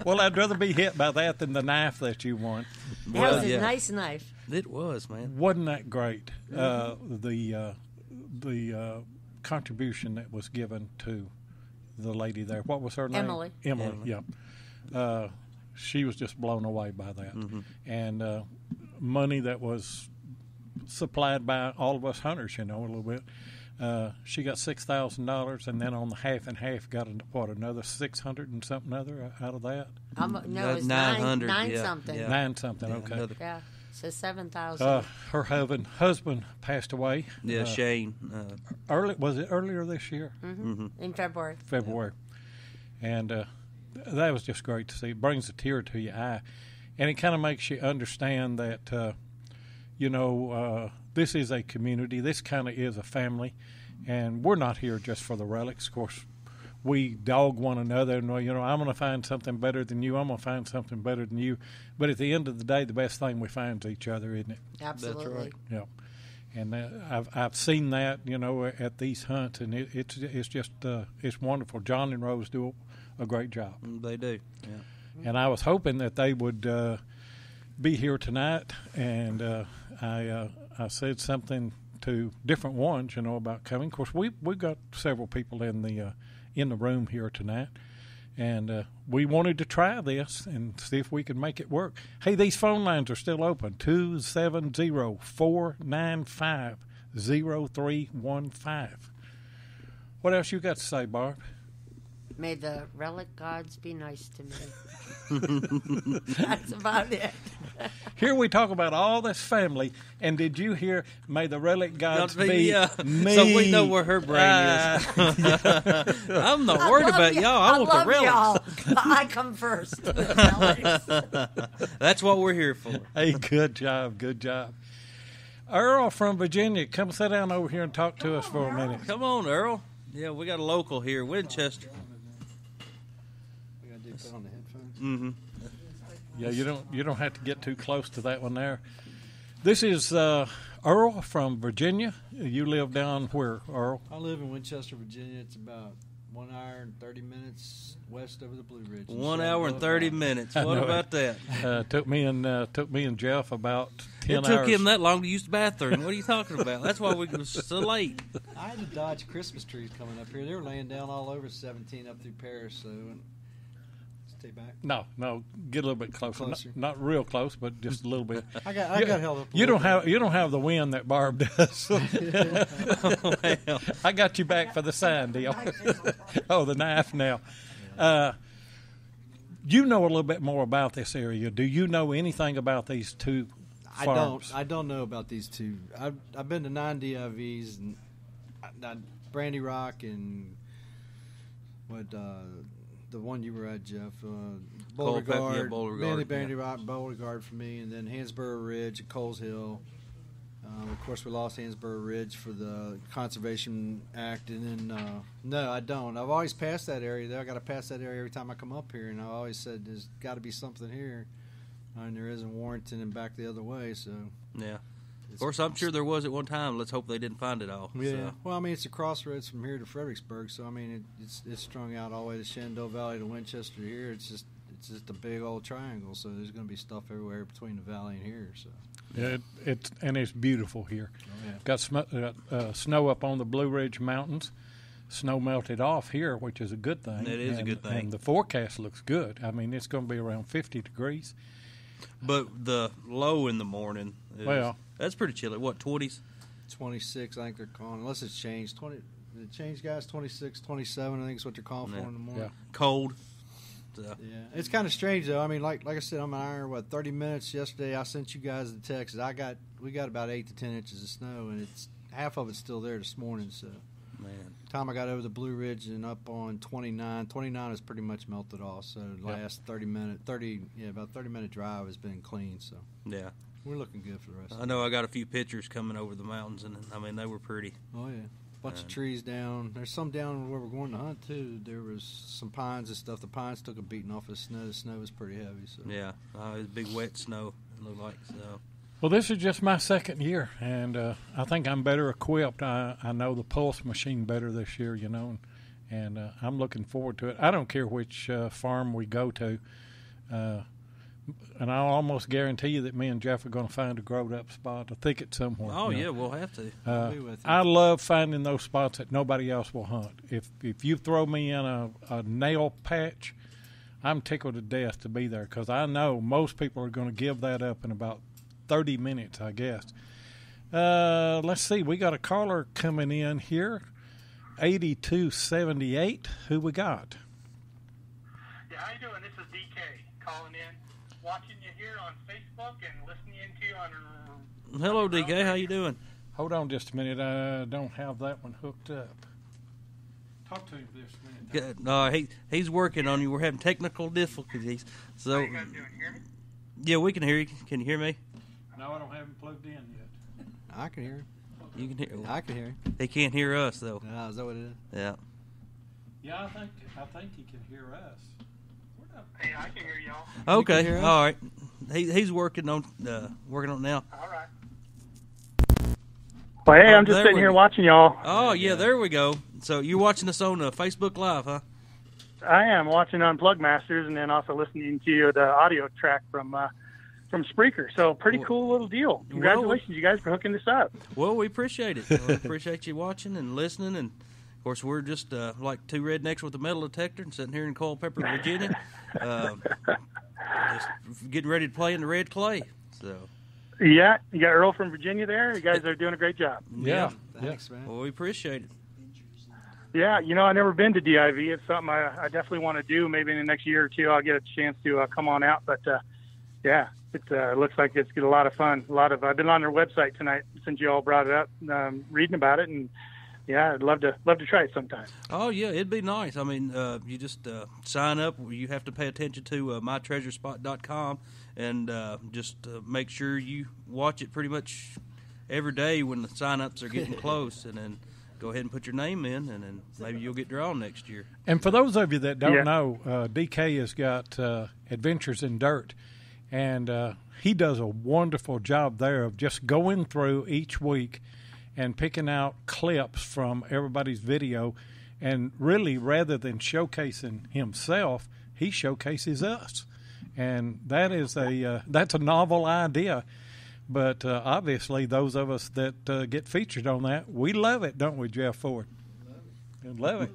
Well, I'd rather be hit by that than the knife that you won. That was a nice knife. It was, man. Wasn't that great? The contribution that was given to the lady there. What was her name? Emily. Yeah. She was just blown away by that. Mm-hmm. And money that was supplied by all of us hunters, a little bit. She got $6,000, and then on the half and half got another 600 and something other out of that. No, it's 900, nine yeah. something. Yeah. 9 something. Okay. Another. Yeah, so 7,000. Her husband passed away. Yeah, Shane. Was it earlier this year? In February. February. And that was just great to see. It brings a tear to your eye. And it kind of makes you understand that, this is a community. This kind of is a family. And we're not here just for the relics. Of course, we dog one another. And, I'm going to find something better than you. I'm going to find something better than you. But at the end of the day, the best thing we find is each other, isn't it? Absolutely. That's right. Yeah. And I've seen that, at these hunts, and it's just it's wonderful. John and Rose do a great job. They do. Yeah. And I was hoping that they would be here tonight, and I said something to different ones, about coming. Of course, we've got several people in the room here tonight, and we wanted to try this and see if we could make it work. Hey, these phone lines are still open, 270-495-0315. What else you got to say, Barb? May the relic gods be nice to me. That's about it. Here we talk about all this family, and did you hear, may the relic gods be me? So we know where her brain is. I'm not worried about y'all. I want the relics. Y'all. I come first. That's what we're here for. Hey, good job. Earl from Virginia, come sit down over here and talk to us for a minute. Come on, Earl. Yeah, we got a local here, Winchester. We got to put on the headphones. Mm-hmm. Yeah, you don't have to get too close to that one there. This is Earl from Virginia. You live down where, Earl? I live in Winchester, Virginia. It's about 1 hour and 30 minutes west over the Blue Ridge. 1 hour and 30 minutes. What about that? Took me and Jeff about 10 hours. It took him that long to use the bathroom. What are you talking about? That's why we were so late. I had to dodge Christmas trees coming up here. They were laying down all over 17 up through Paris. So stay back. No, get a little bit closer. Not real close, but just a little bit. I got held up. You don't have the wind that Barb does. I got you back for the sign deal. Oh, the knife now. You know a little bit more about this area. Do you know anything about these two farms? I don't know about these two. I've been to 9 DIVs and Brandy Rock and the one you were at, Jeff, Beauregard, Brandy Rock, Beauregard for me, and then Hansborough Ridge at Coles Hill. Of course, we lost Hansborough Ridge for the Conservation Act, and then no, I don't. I've always passed that area. There, I got to pass that area every time I come up here, and I always said there's got to be something here, and there is in Warrenton and back the other way. So yeah, of course, I'm sure there was at one time. Let's hope they didn't find it all. Yeah. So. Well, I mean, it's a crossroads from here to Fredericksburg, so I mean, it's strung out all the way to Shenandoah Valley to Winchester. Here, it's just a big old triangle. So there's going to be stuff everywhere between the valley and here. So. Yeah, it's beautiful here. Oh, yeah. Got snow up on the Blue Ridge Mountains. Snow melted off here, which is a good thing. It is a good thing. And the forecast looks good. I mean, it's going to be around 50 degrees. But the low in the morning, that's pretty chilly. What, 20s? 26, I think they're calling, unless it's changed. The change guys 26, 27, I think is what they're calling for in the morning. Yeah. Cold. So. Yeah, it's kind of strange though. I mean, like I said, I'm iron. 30 minutes yesterday. I sent you guys the text. We got about 8 to 10 inches of snow, and it's half of it's still there this morning. So, man, time I got over the Blue Ridge and up on 29 is pretty much melted off. So the last 30 minute drive has been clean. So yeah, we're looking good for the rest. I know I got a few pictures coming over the mountains, and I mean they were pretty. Oh yeah. Bunch of trees down. There's some down where we're going to hunt too. There was some pines and stuff. The pines took a beating off the snow. The snow was pretty heavy. So yeah, it was big wet snow. It looked like so. Well, this is just my second year, and I think I'm better equipped. I know the pulse machine better this year, and I'm looking forward to it. I don't care which farm we go to. And I'll almost guarantee you that me and Jeff are going to find a growed-up spot, a thicket somewhere. Oh, yeah, we'll have to. I love finding those spots that nobody else will hunt. If you throw me in a nail patch, I'm tickled to death to be there because I know most people are going to give that up in about 30 minutes, I guess. Let's see. We got a caller coming in here, 8278. Who we got? Yeah, how you doing? This is DK calling in. Watching you here on Facebook and listening to you on. Hello, DK. How you doing? Hold on just a minute. I don't have that one hooked up. Talk to him this minute. Good. He's working on you. We're having technical difficulties. So. How you guys doing? Hear me? Yeah, we can hear you. Can you hear me? No, I don't have him plugged in yet. I can hear him. You can hear. I can hear him. He can't hear us though. No, is that what it is? Yeah. Yeah, I think he can hear us. Hey, I can hear y'all. Okay, all right. He's working on it now. All right. Well, hey, I'm just sitting here watching y'all. Oh, yeah, there we go. So you're watching us on Facebook Live, huh? I am watching on Plugmasters and then also listening to the audio track from Spreaker. So pretty cool little deal. Congratulations, you guys, for hooking this up. Well, we appreciate it. We appreciate you watching and listening. And, of course, we're just like two rednecks with a metal detector and sitting here in Culpeper, Virginia, just getting ready to play in the red clay. So. Yeah, you got Earl from Virginia there. You guys are doing a great job. Yeah. Thanks, man. Well, we appreciate it. Yeah, I've never been to DIV. It's something I definitely want to do. Maybe in the next year or two I'll get a chance to come on out. But, yeah, it looks like it's a lot of fun. I've been on their website tonight since you all brought it up, reading about it. And, yeah, I'd love to try it sometime. Oh, yeah, it'd be nice. I mean, you just sign up. You have to pay attention to mytreasurespot.com and just make sure you watch it pretty much every day when the sign-ups are getting close, and then go ahead and put your name in, and then maybe you'll get drawn next year. And for those of you that don't know, DK has got Adventures in Dirt, and he does a wonderful job there of just going through each week and picking out clips from everybody's video, and really, rather than showcasing himself, he showcases us, and that's a novel idea. But obviously, those of us that get featured on that, we love it, don't we, Jeff Ford? Love it.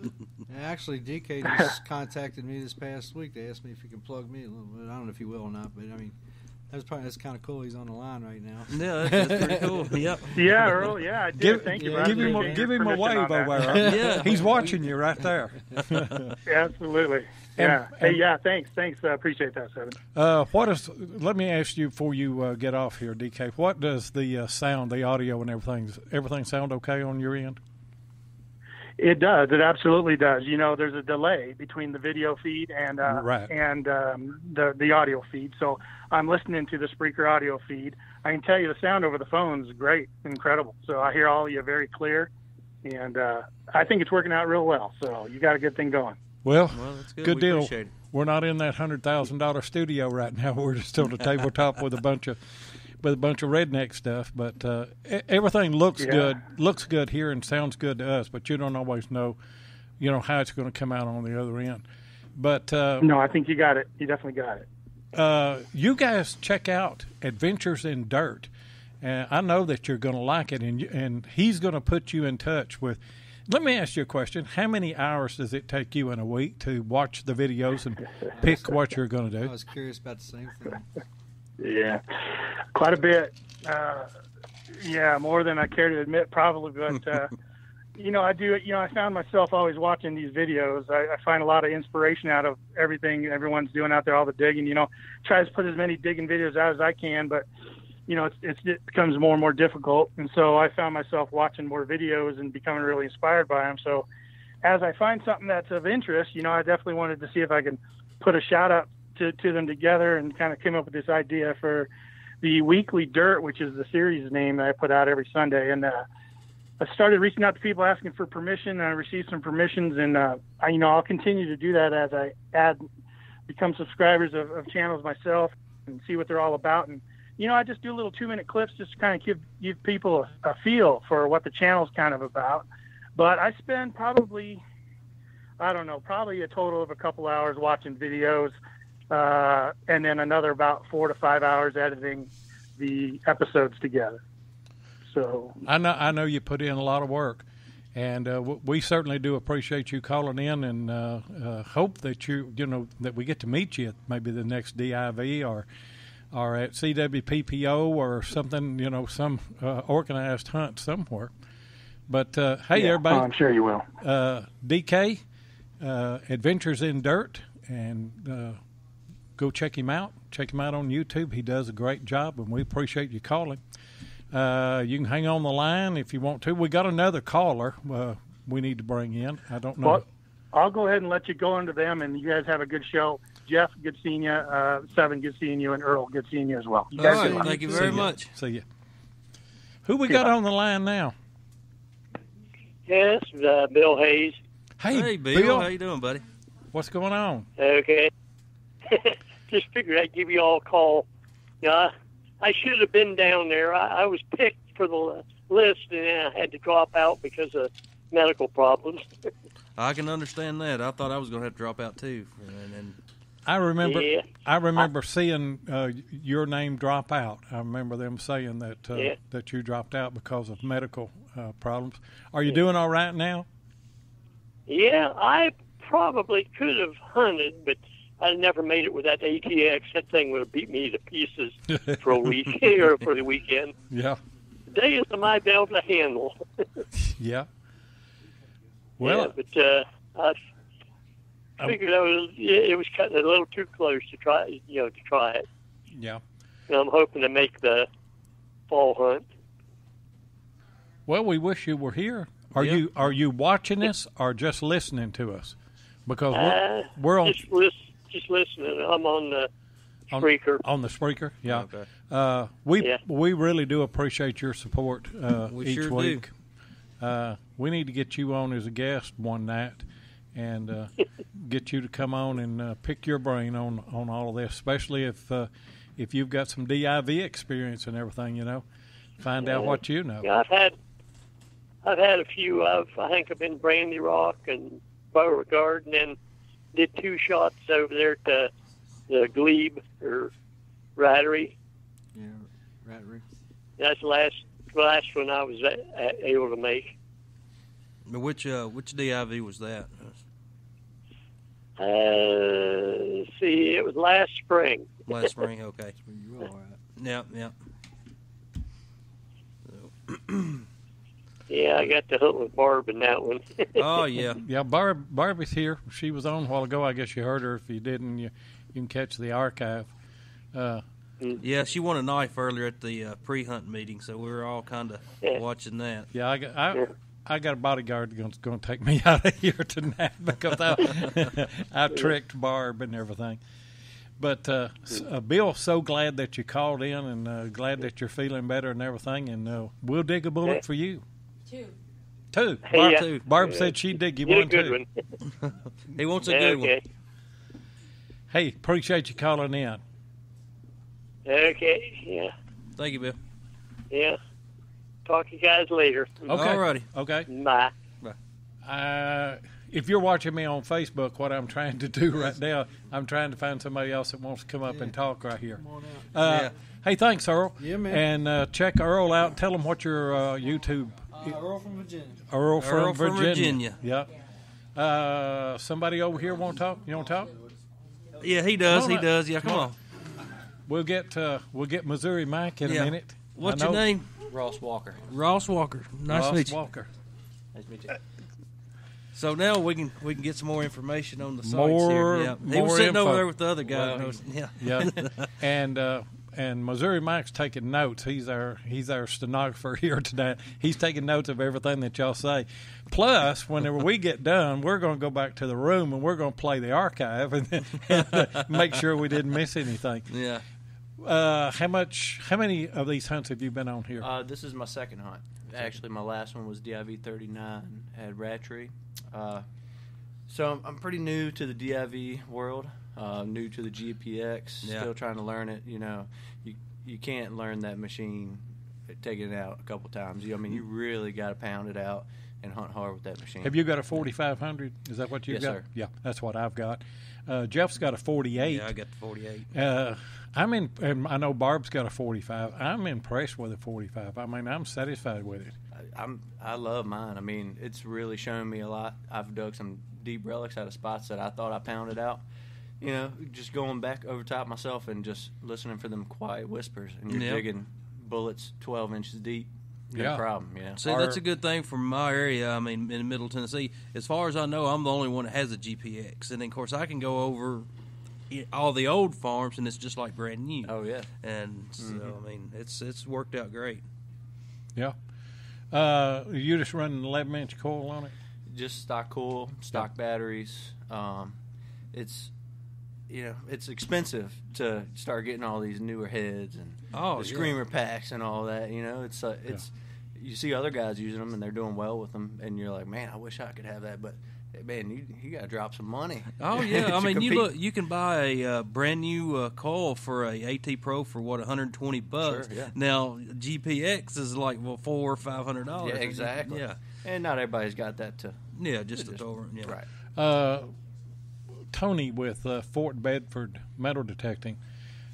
Actually, DK just contacted me this past week. They asked me if he can plug me a little bit. I don't know if he will or not, but I mean, that's kind of cool. He's on the line right now. Yeah, that's pretty cool. Yep. Yeah, Earl. Yeah, I did. Thank you. Give him a wave over there. Yeah, he's watching you right there. Absolutely. Yeah. Thanks. I appreciate that, Seven. Let me ask you before you get off here, DK. What does the sound, the audio, and everything sound okay on your end? It does. It absolutely does. There's a delay between the video feed and the audio feed. So I'm listening to the Spreaker audio feed. I can tell you the sound over the phone is great, incredible. So I hear all of you very clear, and I think it's working out real well. So you got a good thing going. Well, that's good. Good deal. We're not in that $100,000 studio right now. We're just on the tabletop with a bunch of redneck stuff. But everything looks good. Looks good here and sounds good to us. But you don't always know, how it's going to come out on the other end. But no, I think you got it. You definitely got it. You guys check out Adventures in Dirt. I know that you're going to like it, and he's going to put you in touch with. Let me ask you a question. How many hours does it take you in a week to watch the videos and pick what you're going to do? I was curious about the same thing. Yeah, quite a bit. Yeah, more than I care to admit, probably. But I do. I found myself always watching these videos. I find a lot of inspiration out of everything everyone's doing out there, all the digging. Try to put as many digging videos out as I can, but it becomes more and more difficult. And so I found myself watching more videos and becoming really inspired by them. So as I find something that's of interest, I definitely wanted to see if I can put a shout out to them together, and kind of came up with this idea for the Weekly Dirt, which is the series name that I put out every Sunday. And I started reaching out to people asking for permission, and I received some permissions, and I'll continue to do that as I become subscribers of channels myself and see what they're all about. And I just do little 2-minute clips just to kind of give people a feel for what the channel's kind of about. But I spend probably a total of a couple hours watching videos, and then another about 4 to 5 hours editing the episodes together. So I know you put in a lot of work, and we certainly do appreciate you calling in, and hope that that we get to meet you at maybe the next DIV or at CWPPO or something, some organized hunt somewhere. But hey, everybody, I'm sure you will. DK, Adventures in Dirt, and go check him out. Check him out on YouTube. He does a great job, and we appreciate you calling. You can hang on the line if you want to. We got another caller we need to bring in. I don't know. Well, I'll go ahead and let you go into them, and you guys have a good show. Jeff, good seeing you. Seven, good seeing you. And Earl, good seeing you as well. You guys thank you very much. See you. Who we got on the line now? Yes, Bill Hayes. Hey, Bill. How you doing, buddy? What's going on? Okay. Just figured I'd give you all a call. I should have been down there. I was picked for the list, and I had to drop out because of medical problems. I can understand that. I thought I was going to have to drop out too. I remember seeing your name drop out. I remember them saying that you dropped out because of medical problems. Are you doing all right now? Yeah, I probably could have hunted, but I never made it with that ATX. That thing would have beat me to pieces for a week or for the weekend. Yeah. Today is my belt to handle. Yeah. Well, yeah, but I figured it was cutting a little too close to try it. Yeah. And I'm hoping to make the fall hunt. Well, we wish you were here. Are you watching us or just listening to us? Because we're on. Just listening. I'm on the Spreaker. On the Spreaker, yeah. Okay. We really do appreciate your support we each sure week. We need to get you on as a guest one night and get you to come on and pick your brain on all of this, especially if you've got some DIV experience and everything, find out what you know. Yeah, I've had a few. I think I've been Brandy Rock and Beauregard, and then did 2 shots over there at the Glebe or Rattery. Yeah, Rattery. That's the last one I was able to make. Which DIV was that? See, it was last spring. Last spring, okay. You all right? Yeah. Yeah, I got to hunt with Barb in that one. Oh, yeah. Yeah, Barbie's here. She was on a while ago. I guess you heard her. If you didn't, you can catch the archive. Yeah, she won a knife earlier at the pre-hunt meeting, so we were all kind of watching that. Yeah, I got a bodyguard that's going to take me out of here tonight because I tricked Barb and everything. But, Bill, so glad that you called in and glad that you're feeling better and everything, and we'll dig a bullet for you. 2. Barb said she'd dig you one, too. He wants a good one. Hey, appreciate you calling in. Okay, yeah. Thank you, Bill. Yeah. Talk to you guys later. Okay. All righty. Okay. Bye. If you're watching me on Facebook, what I'm trying to do right now, I'm trying to find somebody else that wants to come up and talk right here. Come on out. Hey, thanks, Earl. Yeah, man. And check Earl out. Tell him what your YouTube. Earl from Virginia. Earl from Virginia. Yeah. Somebody over here want to talk? You want to talk? Yeah, he does. He does. Yeah, come on. We'll get Missouri Mike in a minute. What's your name? Ross Walker. Ross Walker. Nice to meet you. Walker. Nice to meet you. So now we can get some more information on the sites here. Yeah. He was sitting over there with the other guy. Yeah. And Missouri Mike's taking notes. He's our stenographer here today. He's taking notes of everything that y'all say. Plus, whenever we get done, we're going to go back to the room and we're going to play the archive and make sure we didn't miss anything. Yeah. How many of these hunts have you been on here? This is my second hunt. Actually, my last one was DIV 39 at Rattray. So I'm pretty new to the DIV world. New to the GPX, still trying to learn it. You know, you can't learn that machine taking it out a couple times. You really got to pound it out and hunt hard with that machine. Have you got a 4500? Is that what you've got? Yes, sir. Yeah, that's what I've got. Jeff's got a 48. Yeah, I got the 48. And I know Barb's got a 45. I'm impressed with a 45. I'm satisfied with it. I love mine. It's really shown me a lot. I've dug some deep relics out of spots that I thought I pounded out. You know, just going back over top myself and just listening for them quiet whispers, and you're digging bullets 12 inches deep. No problem. Yeah. See, that's a good thing from my area. In Middle Tennessee, as far as I know, I'm the only one that has a GPX, and then, of course, I can go over all the old farms, and it's just like brand new. Oh yeah. And so it's worked out great. Yeah. You just running an 11-inch coil on it? Just stock coil, stock batteries. It's expensive to start getting all these newer heads and the screamer packs and all that. You know, it's you see other guys using them and they're doing well with them, and you're like, man, I wish I could have that, but man, you got to drop some money. Oh yeah, you can buy a brand new coil for a AT Pro for $120. Sure, yeah. Now GPX is like $400 or $500. Yeah, exactly. Yeah, and not everybody's got that to. Yeah, just to throw over. Yeah. Right. Tony with Fort Bedford Metal Detecting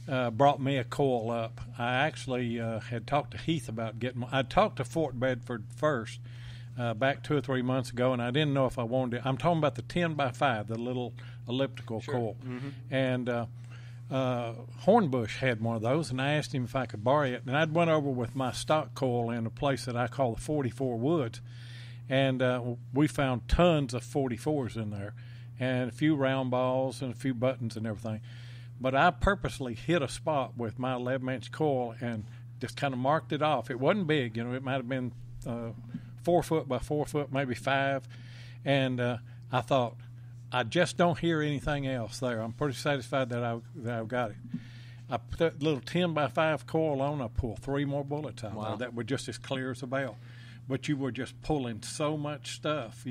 brought me a coil up. I actually had talked to Heath about getting. I talked to Fort Bedford first back 2 or 3 months ago, and I didn't know if I wanted it. I'm talking about the 10x5, the little elliptical coil. Mm-hmm. And Hornbush had one of those, and I asked him if I could borrow it. And I'd went over with my stock coil in a place that I call the 44 Woods, and we found tons of 44s in there, and a few round balls and a few buttons and everything. But I purposely hit a spot with my 11-inch coil and just kind of marked it off. It wasn't big, it might have been 4 foot by 4 foot, maybe 5. And I thought, I just don't hear anything else there. I'm pretty satisfied that I've got it. I put that little 10x5 coil on. I pulled 3 more bullets out there that were just as clear as a bell. But you were just pulling so much stuff,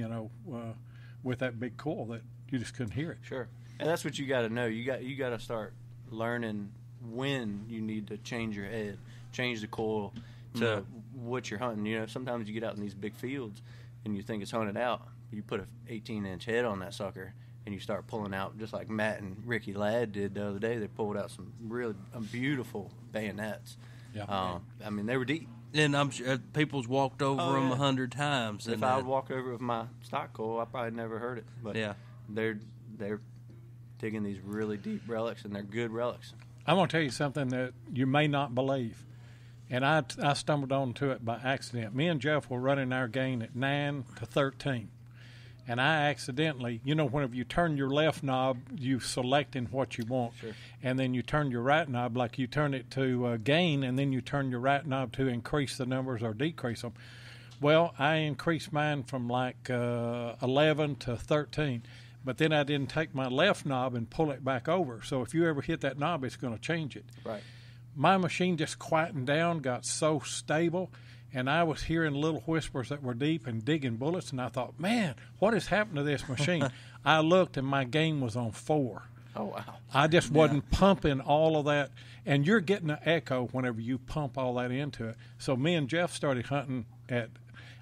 with that big coil that you just couldn't hear it. Sure. And that's what you got to know. You got to start learning when you need to change your head, change the coil to what you're hunting. Sometimes you get out in these big fields and you think it's hunted out. You put an 18-inch head on that sucker and you start pulling out, just like Matt and Ricky Ladd did the other day. They pulled out some really beautiful bayonets. Yeah. They were deep. And I'm sure people's walked over them 100 times. If I would walk over with my stock coil, I probably never heard it. But they're digging these really deep relics, and they're good relics. I'm going to tell you something that you may not believe, and I stumbled onto it by accident. Me and Jeff were running our gain at 9 to 13, and I accidentally, whenever you turn your left knob, you selecting what you want, sure. And then you turn your right knob, like you turn it to gain, and then you turn your right knob to increase the numbers or decrease them. Well, I increased mine from like 11 to 13. But then I didn't take my left knob and pull it back over. So if you ever hit that knob, it's going to change it. Right. My machine just quietened down, got so stable, and I was hearing little whispers that were deep and digging bullets, and I thought, man, what has happened to this machine? I looked, and my gain was on 4. Oh, wow. I just wasn't pumping all of that. And you're getting an echo whenever you pump all that into it. So me and Jeff started hunting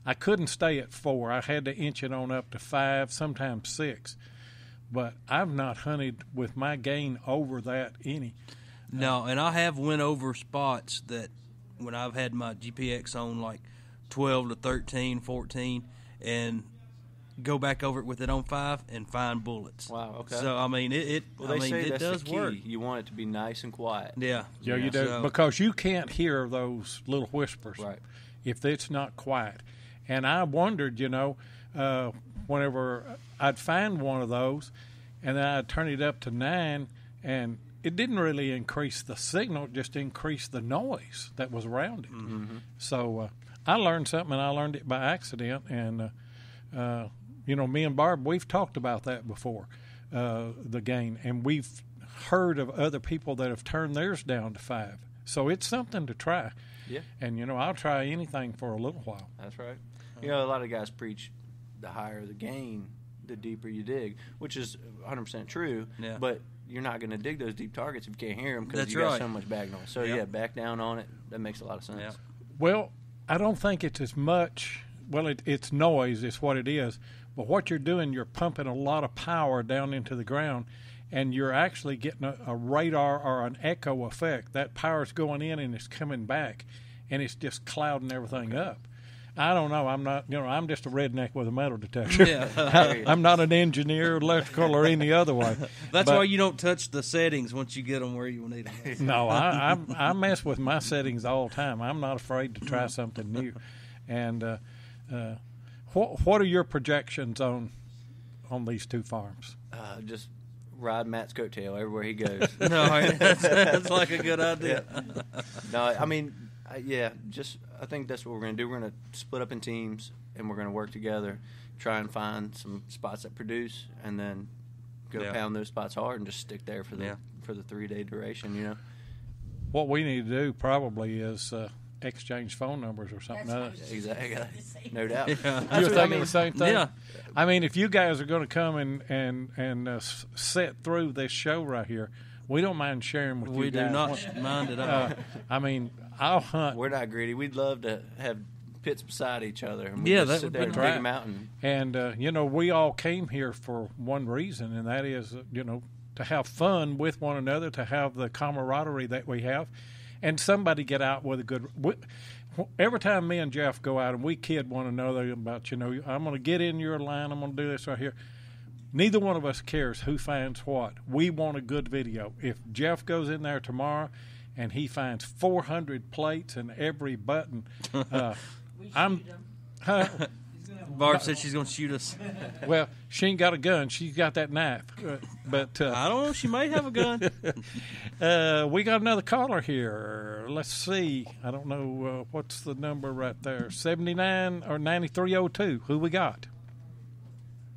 I couldn't stay at 4. I had to inch it on up to 5, sometimes 6. But I've not hunted with my gain over that any. No, and I have went over spots that when I've had my GPX on like 12 to 13, 14, and go back over it with it on 5 and find bullets. Wow. Okay. So I mean, it does work. You want it to be nice and quiet. Yeah. Yeah, you do, So, because you can't hear those little whispers if it's not quiet. And I wondered, whenever I'd find one of those, and then I'd turn it up to 9, and it didn't really increase the signal, it just increased the noise that was around it. Mm-hmm. So I learned something, and I learned it by accident. And, me and Barb, we've talked about that before, the gain, and we've heard of other people that have turned theirs down to 5. So it's something to try. Yeah. And, I'll try anything for a little while. That's right. A lot of guys preach the higher the gain, the deeper you dig, which is 100% true. Yeah. But you're not going to dig those deep targets if you can't hear them because That's you got right. so much back noise. So, back down on it. That makes a lot of sense. Yeah. Well, I don't think it's as much. Well, it's noise. It's what it is. But what you're doing, you're pumping a lot of power down into the ground, and you're actually getting a radar or an echo effect. That power's going in and it's coming back, and it's just clouding everything up. I don't know. I'm not, I'm just a redneck with a metal detector. Yeah. I'm not an engineer, electrical, or any other way. That's why you don't touch the settings once you get them where you need them. No, I mess with my settings all the time. I'm not afraid to try something new. And what are your projections on these 2 farms? Just ride Matt's coattail everywhere he goes. No, that's like a good idea. No, I mean, I think that's what we're going to do. We're going to split up in teams, and we're going to work together, try and find some spots that produce, and then go pound those spots hard and just stick there for the 3-day duration. What we need to do probably is exchange phone numbers or something. Exactly, no doubt. You're thinking the same thing. Yeah. I mean, if you guys are going to come and sit through this show right here, we don't mind sharing with you. We do not mind at all. I mean, I'll hunt. We're not greedy. We'd love to have pits beside each other. And Yeah, just that sit would there be and great. dig them out. And we all came here for one reason, and that is, to have fun with one another, to have the camaraderie that we have, and somebody get out with a good. Every time me and Jeff go out and we kid one another about, I'm going to get in your line, I'm going to do this right here. Neither one of us cares who finds what. We want a good video. If Jeff goes in there tomorrow and he finds 400 plates and every button, Barb said she's going to shoot us. Well, she ain't got a gun. She's got that knife. But I don't know. She may have a gun. We got another caller here. Let's see. I don't know what's the number right there. 79 or 9302. Who we got?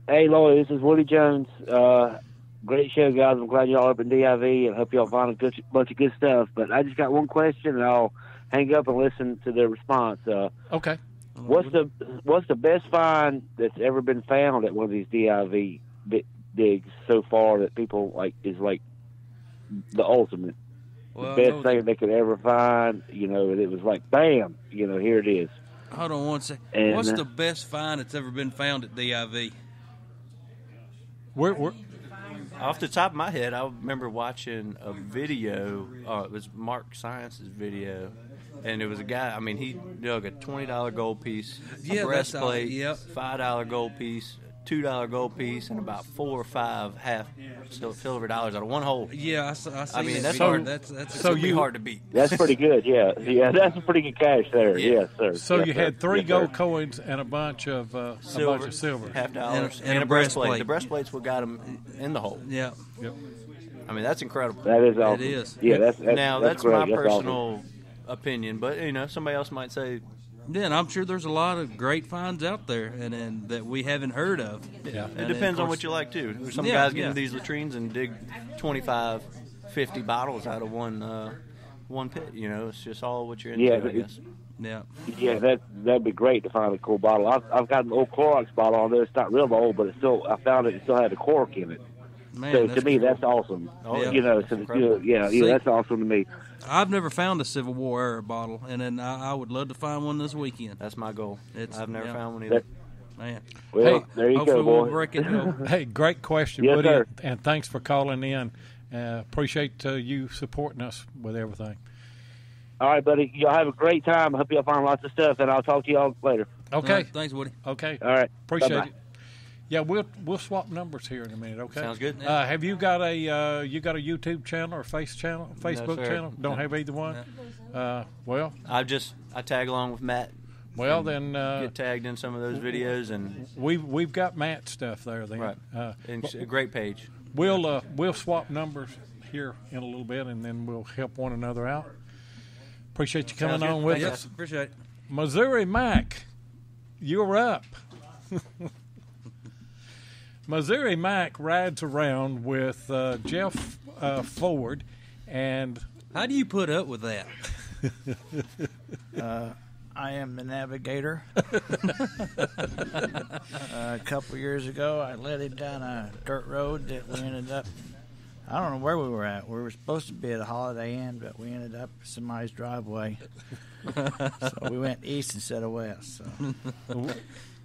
Hey, Lloyd, this is Woody Jones. Great show, guys. I'm glad y'all up in DIV and hope y'all find a bunch of good stuff. But I just got one question, and I'll hang up and listen to the response. Okay. What's the best find that's ever been found at one of these DIV digs so far that people is the ultimate? Well, the best thing they could ever find, and it was like, bam, here it is. Hold on one second. And, what's the best find that's ever been found at DIV? We're off the top of my head, I remember watching a video. It was Mark Science's video, and it was a guy. I mean, he dug a $20 gold piece, a breastplate, $5 gold piece, $2 gold piece, and about 4 or 5 half silver dollars out of one hole. Yeah, I see. I mean, that's hard. hard. That's so hard to beat. That's pretty good. Yeah, that's a pretty good cash there. Yeah. Yes, sir. So yes, you sir. had 3 yes, gold sir. coins and a bunch of silver, half dollars, and a breastplate. The breastplate's what got him in the hole. Yeah. Yep. I mean, that's incredible. That is awesome. It is. Yeah, that's great. my That's personal awesome. opinion, but somebody else might say. Yeah, and I'm sure there's a lot of great finds out there, and that we haven't heard of. Yeah. It depends on what you like too. Some guys get into these latrines and dig 25, 50 bottles out of one pit. It's just all what you're into, I guess. Yeah. Yeah, that'd be great to find a cool bottle. I've got an old Clorox bottle on there. It's not real old, but I found it. It still had a cork in it. Man, so to me, that's awesome. Oh, yeah. That's awesome to me. I've never found a Civil War era bottle, and then I would love to find one this weekend. That's my goal. I've never found one either. either. Man. Well, there you hopefully go, boy. we'll break it. Hey, great question, Yes, Woody, sir. and thanks for calling in. Appreciate you supporting us with everything. All right, buddy. Y'all have a great time. I hope y'all find lots of stuff, and I'll talk to y'all later. Okay. Thanks, Woody. Okay. All right. Appreciate Bye-bye. it. Yeah, we'll swap numbers here in a minute. Okay, sounds good. Have you got a YouTube channel or Facebook No, channel? Don't have either one. No. Well, I tag along with Matt. Well, then get tagged in some of those videos, and we've got Matt stuff there. Then right, it's a great page. We'll swap numbers here in a little bit, and then we'll help one another out. Appreciate you coming on with us. Appreciate it. Missouri Mac, you're up. Missouri Mac rides around with Jeff Ford, and how do you put up with that? I am the navigator. A couple years ago, I led him down a dirt road that we ended up, I don't know where we were at. We were supposed to be at a Holiday Inn, but we ended up at somebody's driveway. So we went east instead of west. So.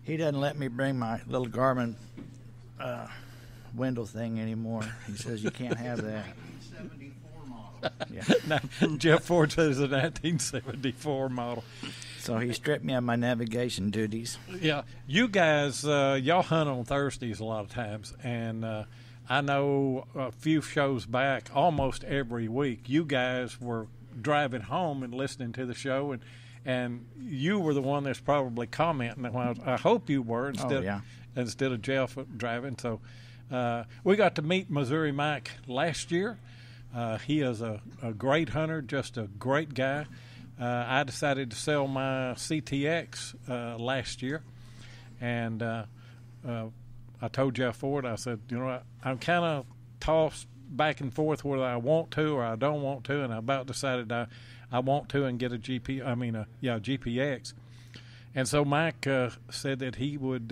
He doesn't let me bring my little Garmin window thing anymore. He says you can't have that. 1974 model. Yeah. Jeff Ford says a 1974 model. So he stripped me of my navigation duties. Yeah, you guys, y'all hunt on Thursdays a lot of times, and I know a few shows back, almost every week, you guys were driving home and listening to the show, and you were the one that's probably commenting. I hope you were instead of Jeff driving. So we got to meet Missouri Mike last year. He is a great hunter, just a great guy. I decided to sell my CTX last year, and I told Jeff Ford, I said, I'm kind of tossed back and forth whether I want to or I don't want to, and I about decided I want to and get a GPX. And so Mike said that he would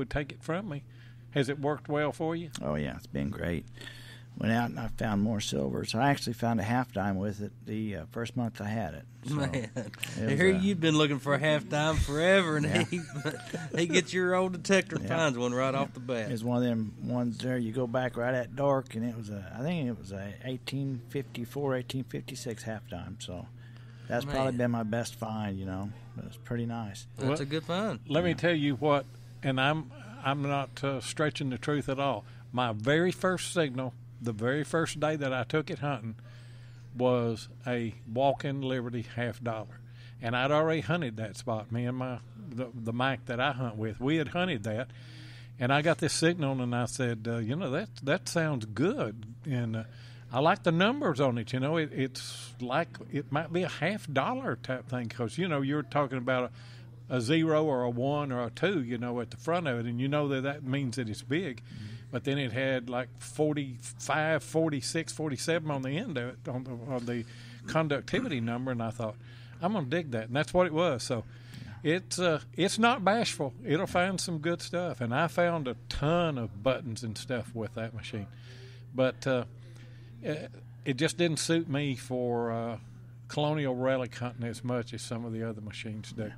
take it from me. Has it worked well for you? Oh yeah, it's been great. Went out and I found more silver. So I actually found a half dime with it the first month I had it. So man, I hear you've been looking for a half dime forever, and he gets your old detector and finds one right off the bat. It's one of them ones there. You go back right at dark, and I think it was a 1854, 1856 half dime. So that's probably been my best find. But it's pretty nice. That's a good find. Let me tell you what, and I'm not stretching the truth at all. My very first signal, the very first day that I took it hunting, was a walk-in Liberty $50, and I'd already hunted that spot. Me and the Mike that I hunt with, we had hunted that, and I got this signal, and I said, that sounds good, and I like the numbers on it. It's like it might be a $50 type thing, because you're talking about a 0 or a 1 or a 2, at the front of it, and that means that it's big. But then it had like 45, 46, 47 on the end of it, on the conductivity number, and I thought, I'm going to dig that. And that's what it was. So it's not bashful. It'll find some good stuff. And I found a ton of buttons and stuff with that machine. But it just didn't suit me for colonial relic hunting as much as some of the other machines do.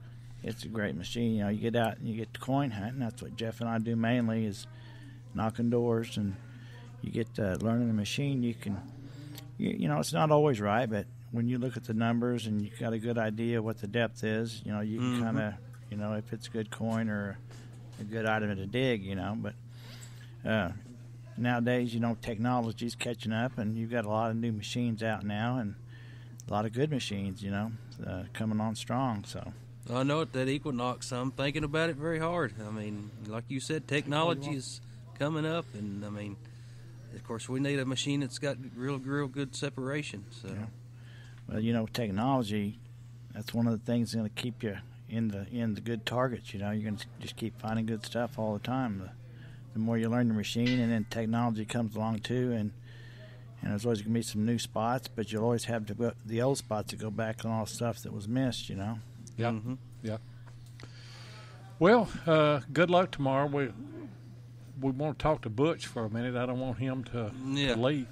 It's a great machine. You get out and you get to coin hunting. That's what Jeff and I do mainly, is knocking doors, and you get learning the machine. You can, it's not always right, but when you look at the numbers and you've got a good idea what the depth is, you can kind of, if it's a good coin or a good item to dig, But nowadays, technology's catching up, and you've got a lot of new machines out now, and a lot of good machines, coming on strong. So I know at that Equinox, I'm thinking about it very hard. I mean, like you said, technology is coming up, and of course we need a machine that's got real good separation. So well, technology, that's one of the things that's going to keep you in the good targets. You're going to just keep finding good stuff all the time. The more you learn the machine, and then technology comes along too, and there's always going to be some new spots, but you'll always have the old spots to go back on all the stuff that was missed. Yeah. Yeah. Well, good luck tomorrow. We want to talk to Butch for a minute. I don't want him to leave.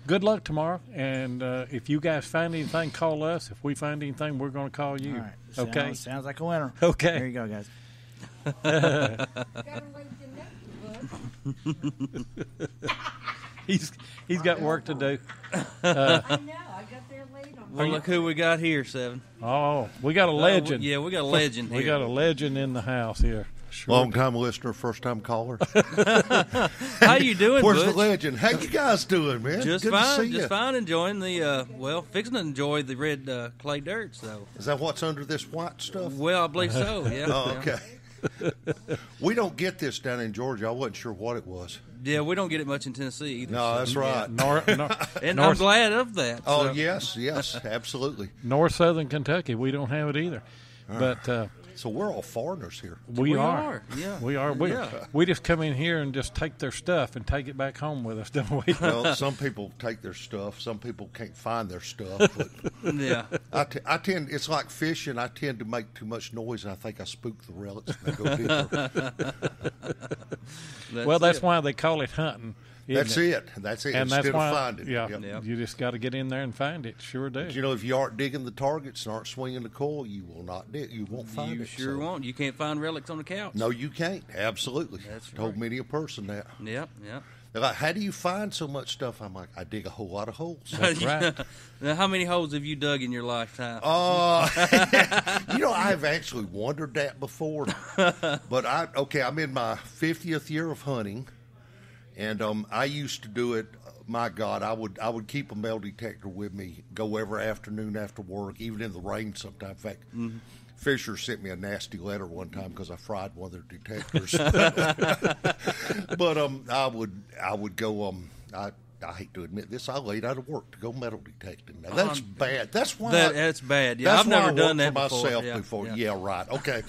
Good luck tomorrow, and if you guys find anything, call us. If we find anything, we're going to call you. All right. Okay? Sounds like a winner. Okay. There you go, guys. He's got work to do. I know. I got there late on. Well, look who we got here, Seven. Oh, we got a legend. We got a legend here. We got a legend in the house here. Sure. Long time listener, first time caller. How you doing, Where's Butch? the legend? How you guys doing, man? Just Good fine. to see Just you. fine. Enjoying the fixing to enjoy the red clay dirt. So is that what's under this white stuff? Well, I believe so. Yeah. Oh, okay. We don't get this down in Georgia. I wasn't sure what it was. Yeah, we don't get it much in Tennessee either. No, that's right. And I'm glad of that. Oh, so. yes, absolutely. North Southern Kentucky, we don't have it either. But so we're all foreigners here. We are. Yeah. We are. We just come in here and just take their stuff and take it back home with us, don't we? Well, some people take their stuff. Some people can't find their stuff. But yeah. I tend. It's like fishing. I tend to make too much noise, and I think I spook the relics and they go deeper. That's why they call it hunting. That's it. That's it. And Instead that's why, of finding. Yeah, Yep. you just got to get in there and find it. Sure do. But you know, if you aren't digging the targets and aren't swinging the coil, you will not dig. You won't find it. You sure won't. You can't find relics on the couch. No, you can't. Absolutely. That's Told right. many a person that. Yeah, yeah. They're like, how do you find so much stuff? I'm like, I dig a whole lot of holes. That's right. Now, how many holes have you dug in your lifetime? You know, I've actually wondered that before. But I'm in my 50th year of hunting. And I used to do it. My God, I would keep a metal detector with me, go every afternoon after work, even in the rain sometimes. In fact, Fisher sent me a nasty letter one time because I fried one of their detectors. But I would go. I hate to admit this. I laid out of work to go metal detecting. Now that's bad. That's why. That's bad. Yeah, I've never done that for myself before. Yeah, right. Okay.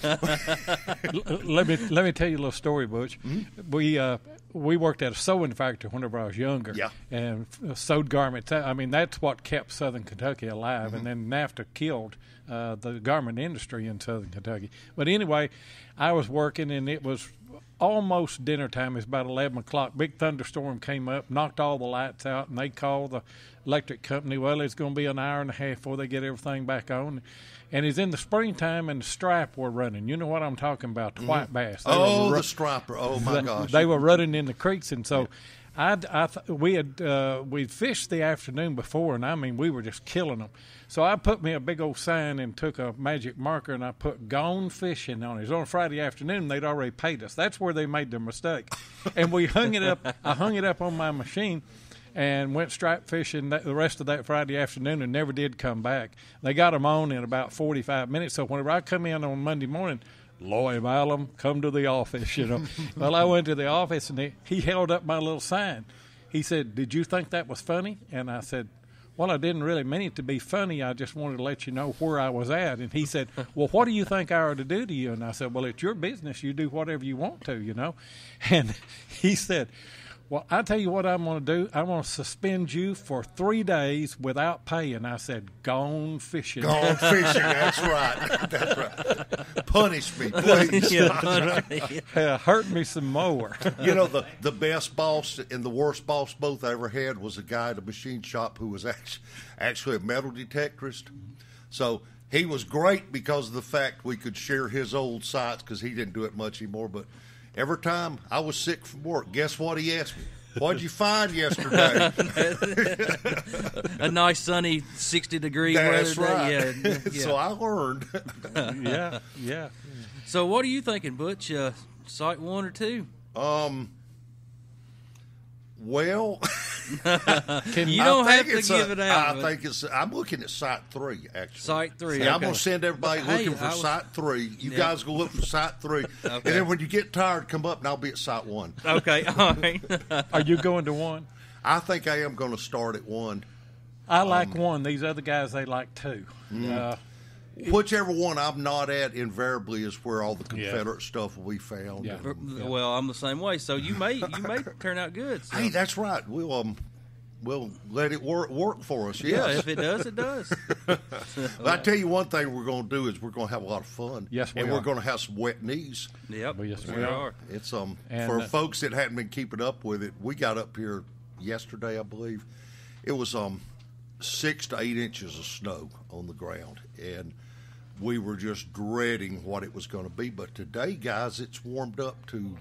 let me tell you a little story, Butch. Mm-hmm. We worked at a sewing factory whenever I was younger. Yeah. And sewed garments. I mean, that's what kept Southern Kentucky alive. Mm-hmm. And then NAFTA killed the garment industry in Southern Kentucky. But anyway, I was working, and it was almost dinner time. It's about 11 o'clock. Big thunderstorm came up, knocked all the lights out, and they called the electric company. Well, it's going to be an hour and a half before they get everything back on. And it's in the springtime, and the stripe were running. You know what I'm talking about, the white bass. The striper. Oh, my gosh. They were running in the creeks, and so we fished the afternoon before, and I mean, we were just killing them. So I put me a big old sign and took a magic marker, and I put "Gone Fishing" on it. It was on a Friday afternoon. They'd already paid us. That's where they made their mistake. And we hung it up. I hung it up on my machine and went stripe fishing the rest of that Friday afternoon and never did come back. They got them on in about 45 minutes. So whenever I come in on Monday morning, Loy Malum, come to the office, you know. Well, I went to the office, and he held up my little sign. He said, "Did you think that was funny?" And I said, "Well, I didn't really mean it to be funny. I just wanted to let you know where I was at." And he said, "Well, what do you think I ought to do to you?" And I said, "Well, it's your business. You do whatever you want to, you know." And he said, "Well, I tell you what I'm going to do. I'm going to suspend you for 3 days without pay." And I said, "Gone fishing." Gone fishing. That's right. That's right. Punish me, please. Hurt me some more. You know, the best boss and the worst boss both I ever had was a guy at a machine shop who was actually a metal detectorist. So he was great because of the fact we could share his old sites because he didn't do it much anymore. But every time I was sick from work, guess what he asked me? What'd you find yesterday? A nice sunny 60-degree That's weather right. day. Yeah. So I learned. Yeah. So what are you thinking, Butch? Site 1 or 2? Well, you don't have to give it out. I'm looking at Site 3, actually. Site 3. Yeah, I'm going to send everybody looking for Site 3. You guys go look for Site 3. Okay. And then when you get tired, come up and I'll be at Site 1. Okay, all right. Are you going to 1? I think I am going to start at 1. I like 1. These other guys, they like 2. Whichever one I'm not at, invariably is where all the Confederate stuff will be found. Yeah. Well, I'm the same way. So you may turn out good. So. Hey, that's right. We'll let it work for us. Yes. Yeah, if it does, it does. Well, I tell you one thing we're going to do is we're going to have a lot of fun. Yes, we are. And we're going to have some wet knees. Yep. Yes, we are. It's for folks that hadn't been keeping up with it. We got up here yesterday, I believe. It was 6 to 8 inches of snow on the ground, and we were just dreading what it was going to be. But today, guys, it's warmed up to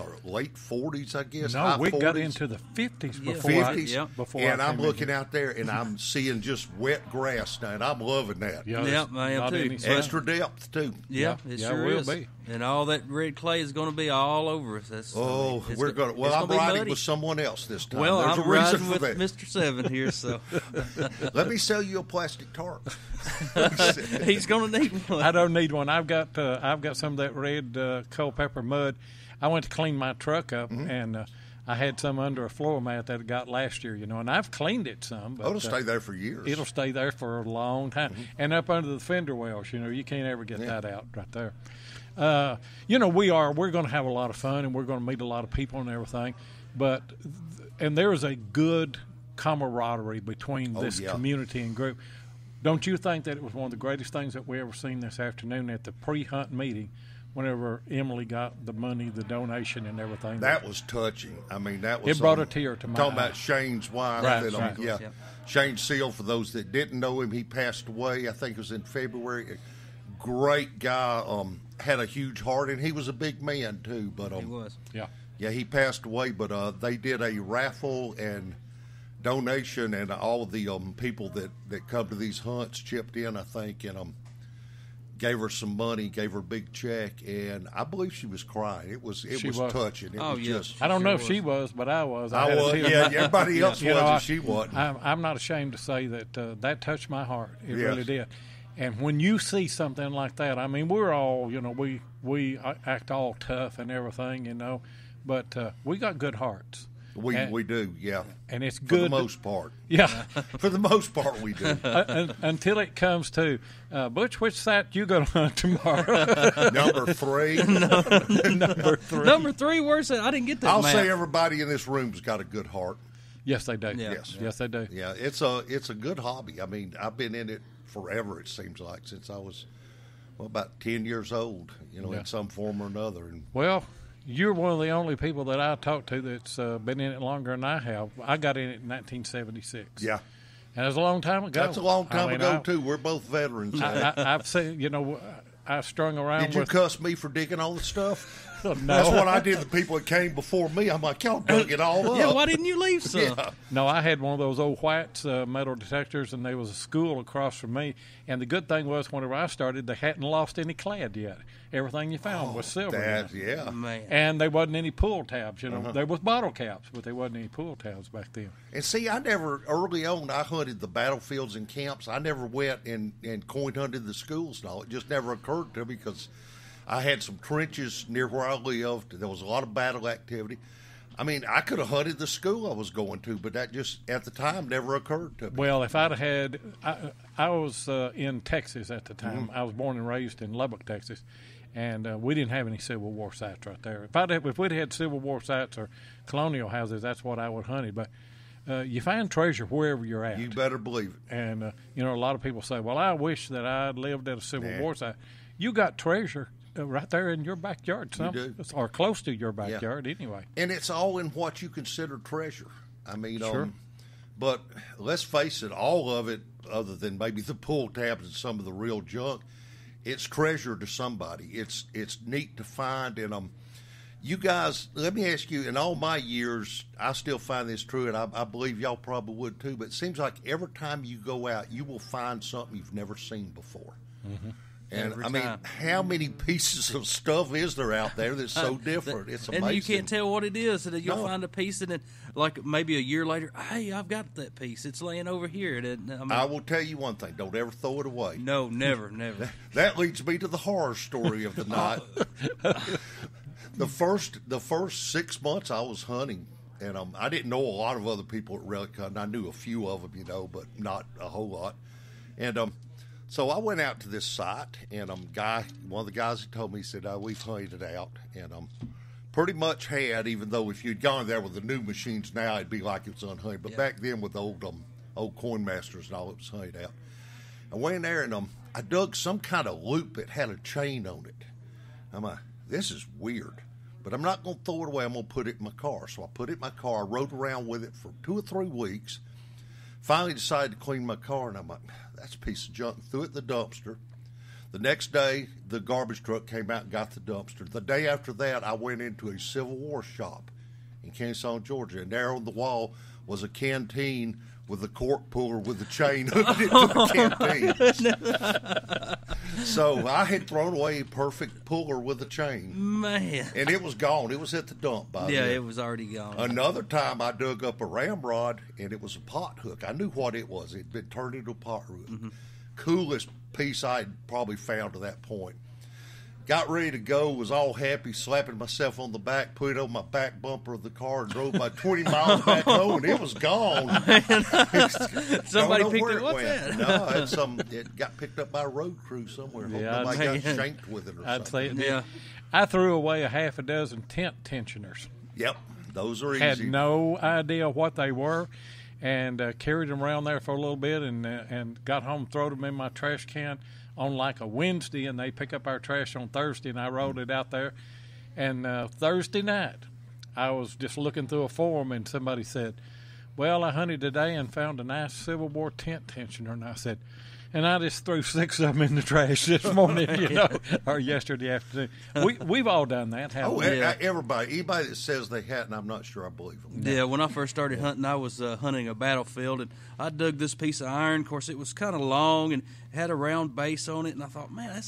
the late 40s, I guess. No, we 40s. got into the 50s before. 50s, before and I'm came looking in. out there, and I'm seeing just wet grass now, and I'm loving that. Yeah, I am too. Extra depth too. Yeah, it sure will is. be. And all that red clay is going to be all over us. That's, we're going to. Well, I'm riding with someone else this time. Well, There's I'm a reason riding for with that. Mr. 7 here, so. Let me sell you a plastic tarp. He's going to need one. I don't need one. I've got some of that red Culpeper mud. I went to clean my truck up, and I had some under a floor mat that I got last year, and I've cleaned it some. But, it'll stay there for years. It'll stay there for a long time. And up under the fender wells, you can't ever get that out right there. We're going to have a lot of fun, and we're going to meet a lot of people and everything. And there is a good camaraderie between this community and group. Don't you think that it was one of the greatest things that we ever seen this afternoon at the pre-hunt meeting? Whenever Emily got the money, the donation, and everything, that was touching. I mean, that was. It brought a tear to my eye. Talking about Shane's wife, right. Shane Seal. For those that didn't know him, he passed away. I think it was in February. Great guy. Had a huge heart, and he was a big man too. But he was. Yeah, he passed away. But they did a raffle and donation, and all of the people that come to these hunts chipped in, I think, and gave her some money, gave her a big check, and I believe she was crying. It was touching. It was just. I don't know if she was, but I was. I was. Yeah, everybody else was, and she wasn't. I'm not ashamed to say that that touched my heart. It really did. And when you see something like that, I mean, we're all, we act all tough and everything, but we got good hearts. We do, yeah. And it's good. For the most part. Yeah. For the most part, we do. Until it comes to, Butch, which site you going to hunt tomorrow? Number 3. Number 3. Number 3, where's that? I didn't get that I'll map. say everybody in this room's got a good heart. Yes, they do. Yeah. Yes, they do. Yeah, it's a good hobby. I mean, I've been in it forever, it seems like, since I was, about 10 years old, in some form or another. And you're one of the only people that I talked to that's been in it longer than I have. I got in it in 1976. Yeah. And it was a long time ago. That's a long time ago, too. We're both veterans. I've seen, I strung around Did you cuss me for digging all the stuff? No. That's what I did to the people that came before me. I'm like, y'all dug it all up. Yeah, why didn't you leave some? Yeah. No, I had one of those old whites metal detectors, and there was a school across from me. And the good thing was, whenever I started, they hadn't lost any clad yet. Everything you found was silver. Man. And there wasn't any pull tabs. There was bottle caps, but there wasn't any pull tabs back then. And see, early on, I hunted the battlefields and camps. I never went and coin hunted the schools and all. It just never occurred to me because I had some trenches near where I lived. There was a lot of battle activity. I mean, I could have hunted the school I was going to, but that just, at the time, never occurred to me. Well, if I'd had, I was in Texas at the time. Mm-hmm. I was born and raised in Lubbock, Texas, and we didn't have any Civil War sites right there. If we'd had Civil War sites or colonial houses, that's what I would have hunted. But you find treasure wherever you're at. You better believe it. And, a lot of people say, well, I wish that I'd lived at a Civil War site. You got treasure right there in your backyard, or close to your backyard, anyway. And it's all in what you consider treasure. I mean, sure. But let's face it, all of it, other than maybe the pull tabs and some of the real junk, it's treasure to somebody. It's neat to find. And you guys, let me ask you, in all my years, I still find this true, and I believe y'all probably would too, but it seems like every time you go out, you will find something you've never seen before. Mm-hmm. And I mean, how many pieces of stuff is there out there that's so different? It's amazing. And you can't tell what it is. And you'll find a piece, and then, like maybe a year later, hey, I've got that piece. It's laying over here. I will tell you one thing: don't ever throw it away. No, never. That leads me to the horror story of the night. The first 6 months I was hunting, and I didn't know a lot of other people at Relic Hunting. I knew a few of them, but not a whole lot. And so I went out to this site, and one of the guys who told me, he said, we've hunted it out. And pretty much had, even though if you'd gone there with the new machines now, it'd be like it was unhunted. But back then with the old coin masters and all, it was hunted out. I went in there, and I dug some kind of loop that had a chain on it. I'm like, this is weird. But I'm not going to throw it away. I'm going to put it in my car. So I put it in my car, rode around with it for 2 or 3 weeks. Finally decided to clean my car, and I'm like, that's a piece of junk. Threw it in the dumpster. The next day, the garbage truck came out and got the dumpster. The day after that, I went into a Civil War shop in Kennesaw, Georgia, and there on the wall was a canteen with a cork puller with a chain hooked into the canteen. So I had thrown away a perfect puller with a chain. Man. And it was gone. It was at the dump by then. It was already gone. Another time I dug up a ramrod, and it was a pot hook. I knew what it was. It had been turned into a pot hook. Mm-hmm. Coolest piece I had probably found to that point. Got ready to go, was all happy, slapping myself on the back, put it on my back bumper of the car, and drove about 20 miles back home, and it was gone. Somebody picked it. What's that? No, it got picked up by a road crew somewhere. Nobody got shanked with it or something. Yeah. I threw away a half a dozen tent tensioners. Yep, those are easy. Had no idea what they were, and carried them around there for a little bit, and got home, threw them in my trash can on like a Wednesday, and they pick up our trash on Thursday, and I rolled it out there. And Thursday night, I was just looking through a forum, and somebody said, well, I hunted today and found a nice Civil War tent tensioner. And I said, and I just threw 6 of them in the trash this morning, or yesterday afternoon. We've all done that, haven't we? Everybody. Anybody that says they hadn't, I'm not sure I believe them. Yeah, when I first started hunting, I was hunting a battlefield, and I dug this piece of iron. Of course, it was kind of long and had a round base on it, and I thought, man,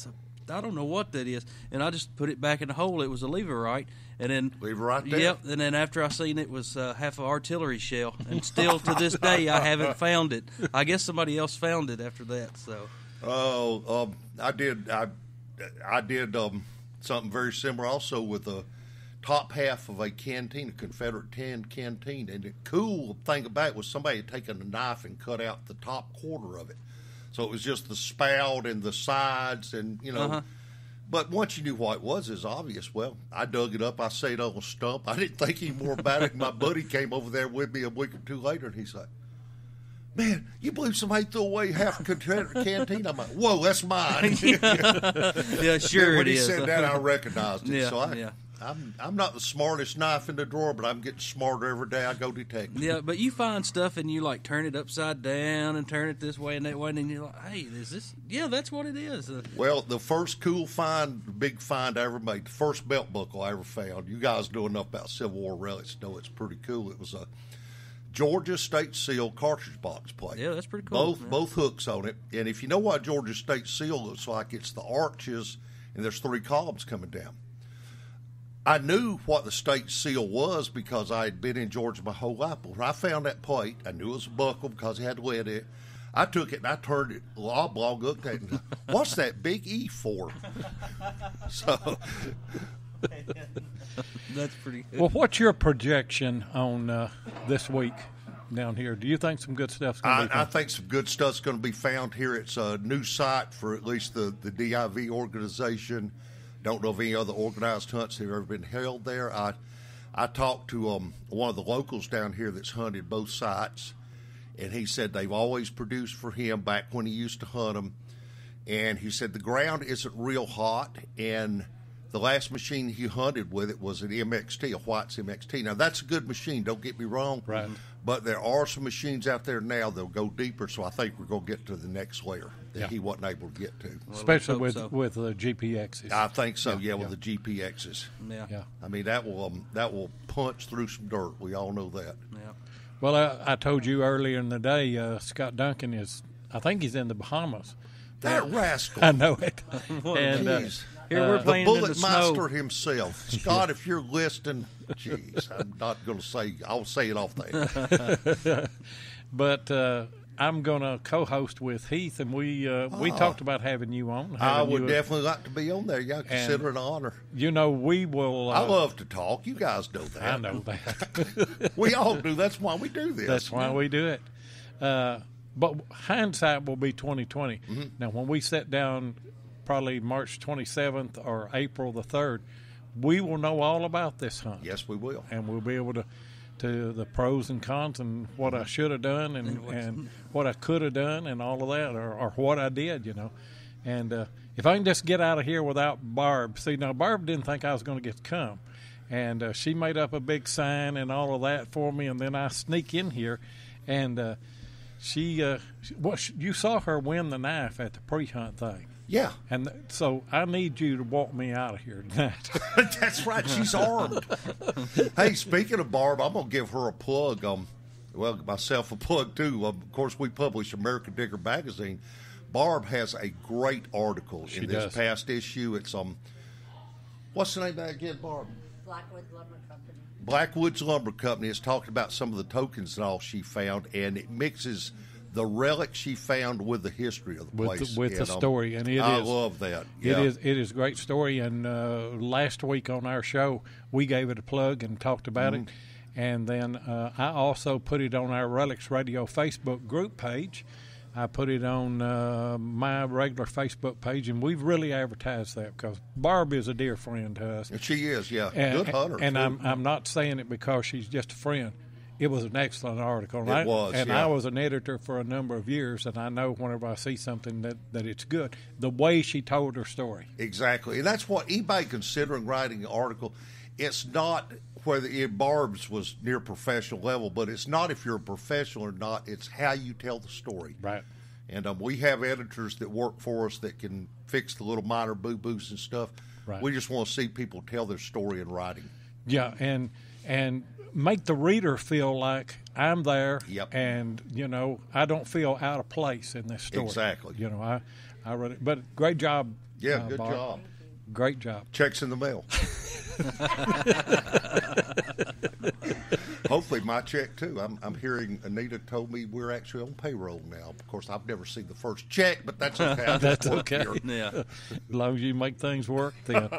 I don't know what that is. And I just put it back in the hole. It was a leverite. And then leverite there? Yep, and then after I seen it was half an artillery shell. And still to this day, I haven't found it. I guess somebody else found it after that. So. I did something very similar also with the top half of a canteen, a Confederate tin canteen. And the cool thing about it was somebody had taken a knife and cut out the top quarter of it. So it was just the spout and the sides and, But once you knew what it was, it's obvious. Well, I dug it up. I set it on a stump. I didn't think any more about it. My buddy came over there with me a week or two later, and he's like, man, you believe somebody threw away half a Confederate canteen? I'm like, whoa, that's mine. Yeah, sure when it he is. said that, I recognized it. Yeah, So I'm not the smartest knife in the drawer, but I'm getting smarter every day I go detecting. Yeah, but you find stuff and you like turn it upside down and turn it this way and that way, and you're like, hey, is this? Yeah, that's what it is. Well, the first cool find, big find I ever made, the first belt buckle I ever found. You guys know enough about Civil War relics to know it's pretty cool. It was a Georgia State Seal cartridge box plate. Yeah, that's pretty cool. Both hooks on it, and if you know what Georgia State Seal looks like, it's the arches and there's 3 columns coming down. I knew what the state seal was because I had been in Georgia my whole life. But when I found that plate, I knew it was a buckle because it had lead in it. I took it and I turned it oblong, looked at it, and what's that big E for? So that's pretty good. Well, what's your projection on this week down here? Do you think some good stuff's going to be found? I think some good stuff's going to be found here. It's a new site for at least the DIV organization. Don't know of any other organized hunts that have ever been held there. I talked to one of the locals down here that's hunted both sites, and he said they've always produced for him back when he used to hunt them. And he said the ground isn't real hot, and the last machine he hunted with it was an MXT, a White's MXT. Now, that's a good machine, don't get me wrong. Right. But there are some machines out there now that'll go deeper, so I think we're going to get to the next layer that he wasn't able to get to. Well, especially with the GPXs. I think so, with the GPXs. Yeah. I mean, that will punch through some dirt. We all know that. Yeah. Well, I told you earlier in the day, Scott Duncan I think he's in the Bahamas. That rascal. I know it. And here we're playing the in bullet the master snow. himself. Scott, if you're listening, jeez, I'm not going to say, I'll say it off there. But I'm going to co-host with Heath, and we talked about having you on. I would definitely like to be on there. Yeah, consider it an honor. We will. I love to talk. You guys know that. I know that. We all do. That's why we do this. That's why we do it. But hindsight will be 20/20. Mm-hmm. Now, when we sit down, probably March 27th or April the 3rd, we will know all about this hunt. Yes, we will, and we'll be able to the pros and cons and what I should have done and what I could have done and all of that, or what I did, And if I can just get out of here without Barb. See, now Barb didn't think I was going to get to come, and she made up a big sign and all of that for me, and then I sneak in here, and you saw her win the knife at the pre-hunt thing. Yeah. And so I need you to walk me out of here tonight. That's right. She's armed. Hey, speaking of Barb, I'm going to give her a plug. Well, myself a plug, too. Of course, we publish American Digger magazine. Barb has a great article in this past issue. It's what's the name of that again, Barb? Blackwood Lumber Company. Blackwoods Lumber Company is talking about some of the tokens and all she found, and it mixes the relic she found with the history of the place. With the story. And I love that. Yeah. It is a great story. And last week on our show, we gave it a plug and talked about it. And then I also put it on our Relics Radio Facebook group page. I put it on my regular Facebook page, and we've really advertised that because Barb is a dear friend to us. And she is, yeah. Good hunter. And I'm not saying it because she's just a friend. It was an excellent article. It was, I was an editor for a number of years, and I know whenever I see something that it's good. The way she told her story. Exactly. And that's what anybody considering writing an article, it's not whether Barb's was near professional level, but it's not if you're a professional or not. It's how you tell the story. Right. And we have editors that work for us that can fix the little minor boo-boos and stuff. Right. We just want to see people tell their story in writing. Yeah, and make the reader feel like I'm there. Yep. And, I don't feel out of place in this story. Exactly. I read it. But great job. Yeah, good Barb. job. Great job. Checks in the mail. Hopefully my check too. I'm hearing Anita told me we're actually on payroll now. Of course, I've never seen the first check, but that's okay. That's okay. Yeah. As long as you make things work, then.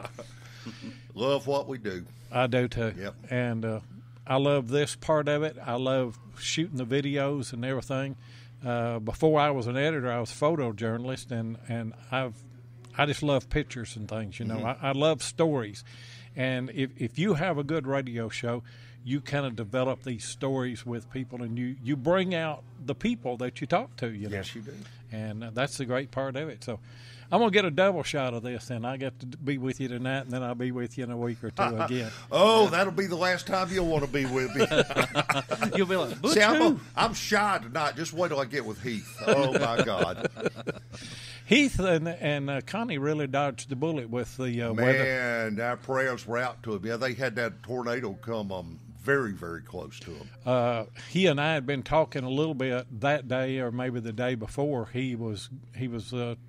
Love what we do. I do too. Yep. And I love this part of it. I love shooting the videos and everything. Before I was an editor, I was a photojournalist, and I just love pictures and things. I love stories. And if you have a good radio show, you kind of develop these stories with people, and you bring out the people that you talk to. Yes, you do. And that's the great part of it. So I'm going to get a double shot of this, and I get to be with you tonight, and then I'll be with you in a week or two again. That'll be the last time you'll want to be with me. You'll be like, see, I'm shy tonight. Just wait till I get with Heath. Oh, my God. Heath and Connie really dodged the bullet with the weather. Man, our prayers were out to him. Yeah, they had that tornado come very, very close to him. He and I had been talking a little bit that day, or maybe the day before. He was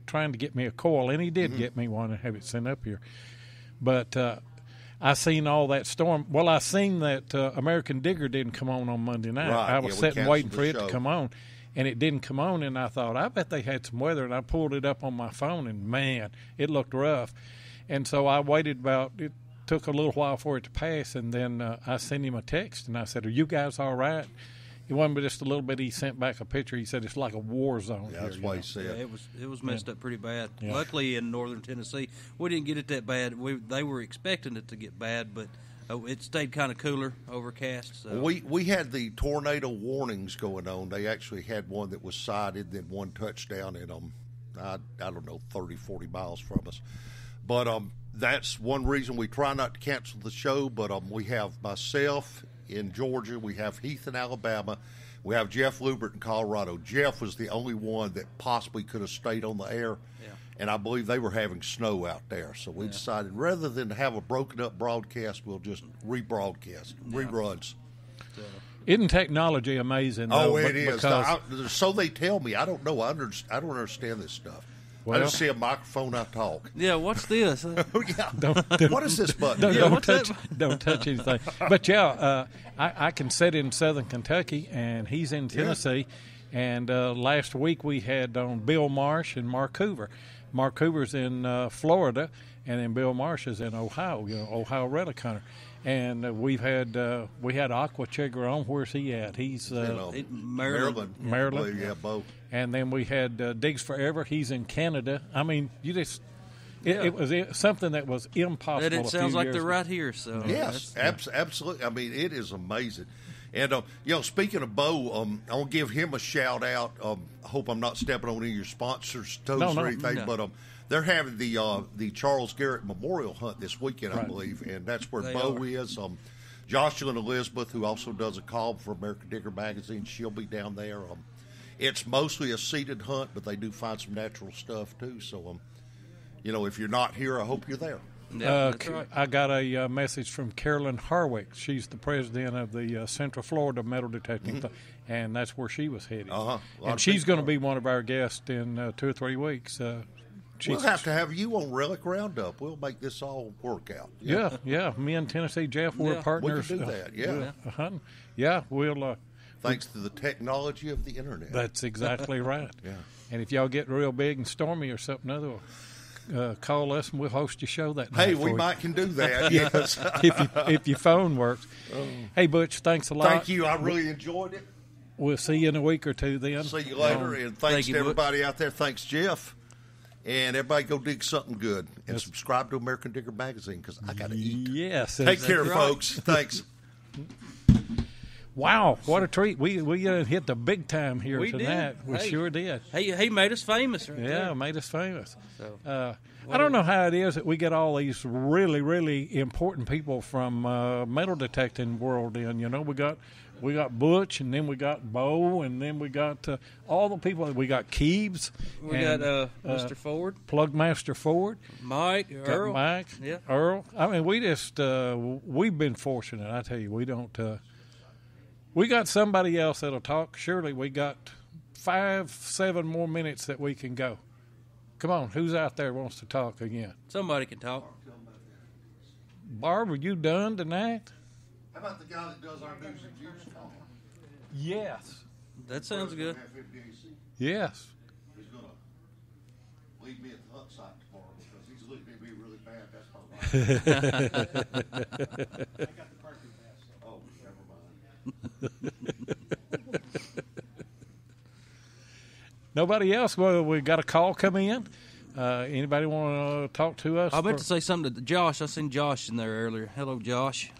trying to get me a coil, and he did get me one and have it sent up here. But I seen all that storm. Well, I seen that American Digger didn't come on Monday night. Right. I was sitting waiting for it to come on. And it didn't come on, and I thought, I bet they had some weather, and I pulled it up on my phone, and, man, it looked rough. And so I waited it took a little while for it to pass, and then I sent him a text, and I said, are you guys all right? It wasn't but just a little bit. He sent back a picture. He said it's like a war zone. Yeah, that's what he said. Yeah, it was messed up pretty bad. Yeah. Luckily, in northern Tennessee, we didn't get it that bad. They were expecting it to get bad, but it stayed kind of cooler, overcast. So. We had the tornado warnings going on. They actually had one that was sighted, then one touchdown in I don't know, 30, 40 miles from us. But that's one reason we try not to cancel the show. But we have myself in Georgia. We have Heath in Alabama. We have Jeff Lubert in Colorado. Jeff was the only one that possibly could have stayed on the air. Yeah. And I believe they were having snow out there. So we decided rather than have a broken-up broadcast, we'll just rebroadcast, reruns. Isn't technology amazing? Oh, it is. So they tell me. I don't know. I don't understand this stuff. Well, I just see a microphone, I talk. Yeah, what's this? What is this button? Don't touch anything. But, I can sit in southern Kentucky, and he's in Tennessee. Yeah. And last week we had on Bill Marsh and Mark Hoover. Mark Hoover's in Florida, and then Bill Marsh is in Ohio, Ohio relic hunter. And we had Aqua Chigger on. Where's he at? He's Maryland. Maryland. Yeah, both. And then we had Digs Forever. He's in Canada. I mean, it was something that was impossible. And it sounds like they're right here. So yes, absolutely. I mean, it is amazing. And speaking of Bo, I'll give him a shout out. I hope I'm not stepping on any of your sponsors' toes or anything, but they're having the Charles Garrett Memorial Hunt this weekend, I believe, and that's where Bo is. Jocelyn Elizabeth, who also does a column for American Digger magazine, she'll be down there. It's mostly a seated hunt, but they do find some natural stuff too. So if you're not here, I hope you're there. Yeah, that's right. I got a message from Carolyn Harwick. She's the president of the Central Florida Metal Detecting, and that's where she was headed. And she's going to be one of our guests in 2 or 3 weeks. We'll have to have you on Relic Roundup. We'll make this all work out. Yeah. Me and Tennessee Jeff, we're partners. We can do that, we'll... Thanks to the technology of the Internet. That's exactly right. Yeah. And if y'all get real big and stormy or something other, call us and we'll host your show that night. Hey, we might can do that, yes. if your phone works. Hey, Butch, thanks a lot. Thank you. I really enjoyed it. We'll see you in a week or two then. See you later. And thanks to everybody out there. Thanks, Jeff. And everybody go dig something good. And subscribe to American Digger Magazine because I got to eat. Yes. Take care, folks. Thanks. Wow, what a treat. We hit the big time here tonight. We sure did. He made us famous right there. Yeah, made us famous. So, I don't know how it is that we get all these really, really important people from metal detecting world in. We got Butch, and then we got Bo, and then we got all the people. We got Keebs. We got Mr. Ford. Plugmaster Ford. Mike, Earl. Earl. I mean, we just, we've been fortunate. I tell you, we don't... we got somebody else that'll talk. Surely we got 5-7 more minutes that we can go. Come on, who's out there wants to talk again? Somebody can talk. Barb, are you done tonight? How about the guy that does our news and views call? Yes. That sounds good. Yes. He's going to leave me at the hut site tomorrow because he's looking at me really bad. That's my wife. I got the parking pass. Oh, never mind. Nobody else? Well, we got a call coming in. Anybody want to talk to us? I meant to say something to Josh. I seen Josh in there earlier. Hello, Josh.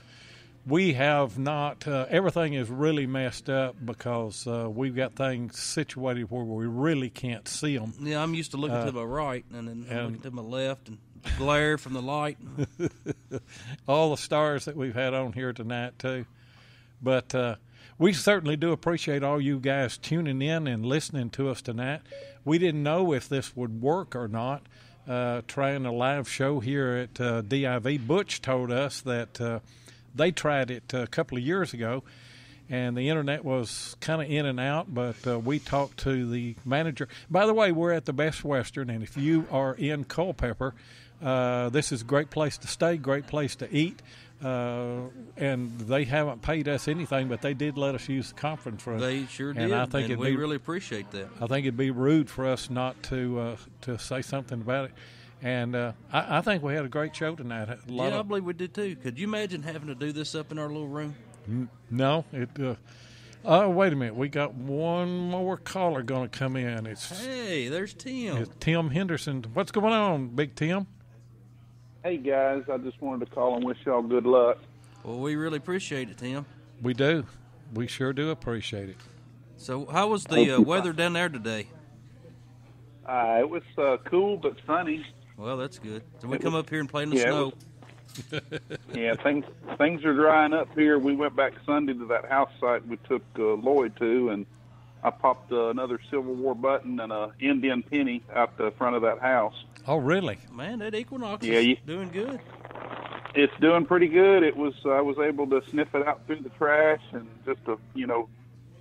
We have not. Everything is really messed up because we've got things situated where we really can't see them. Yeah, I'm used to looking to my right and then looking to my left and glare from the light. All the stars that we've had on here tonight, too. But we certainly do appreciate all you guys tuning in and listening to us tonight. We didn't know if this would work or not, trying a live show here at DIV. Butch told us that they tried it a couple of years ago, and the Internet was kind of in and out, but we talked to the manager. By the way, we're at the Best Western, and if you are in Culpeper, this is a great place to stay, great place to eat. And they haven't paid us anything, but they did let us use the conference room. They sure did, and we really appreciate that. I think it'd be rude for us not to say something about it. And I think we had a great show tonight. I believe we did too. Could you imagine having to do this up in our little room? No. Oh, wait a minute. We got one more caller going to come in. Hey, there's Tim. It's Tim Henderson. What's going on, Big Tim? Hey, guys. I just wanted to call and wish y'all good luck. Well, we really appreciate it, Tim. We do. We sure do appreciate it. So how was the weather down there today? It was cool but sunny. Well, that's good. So we come up here and play in the snow. Yeah, things are drying up here. We went back Sunday to that house site we took Lloyd to, and I popped another Civil War button and an Indian penny out the front of that house. Oh, really? Man, that Equinox is doing good. It's doing pretty good. I was able to sniff it out through the trash, and just a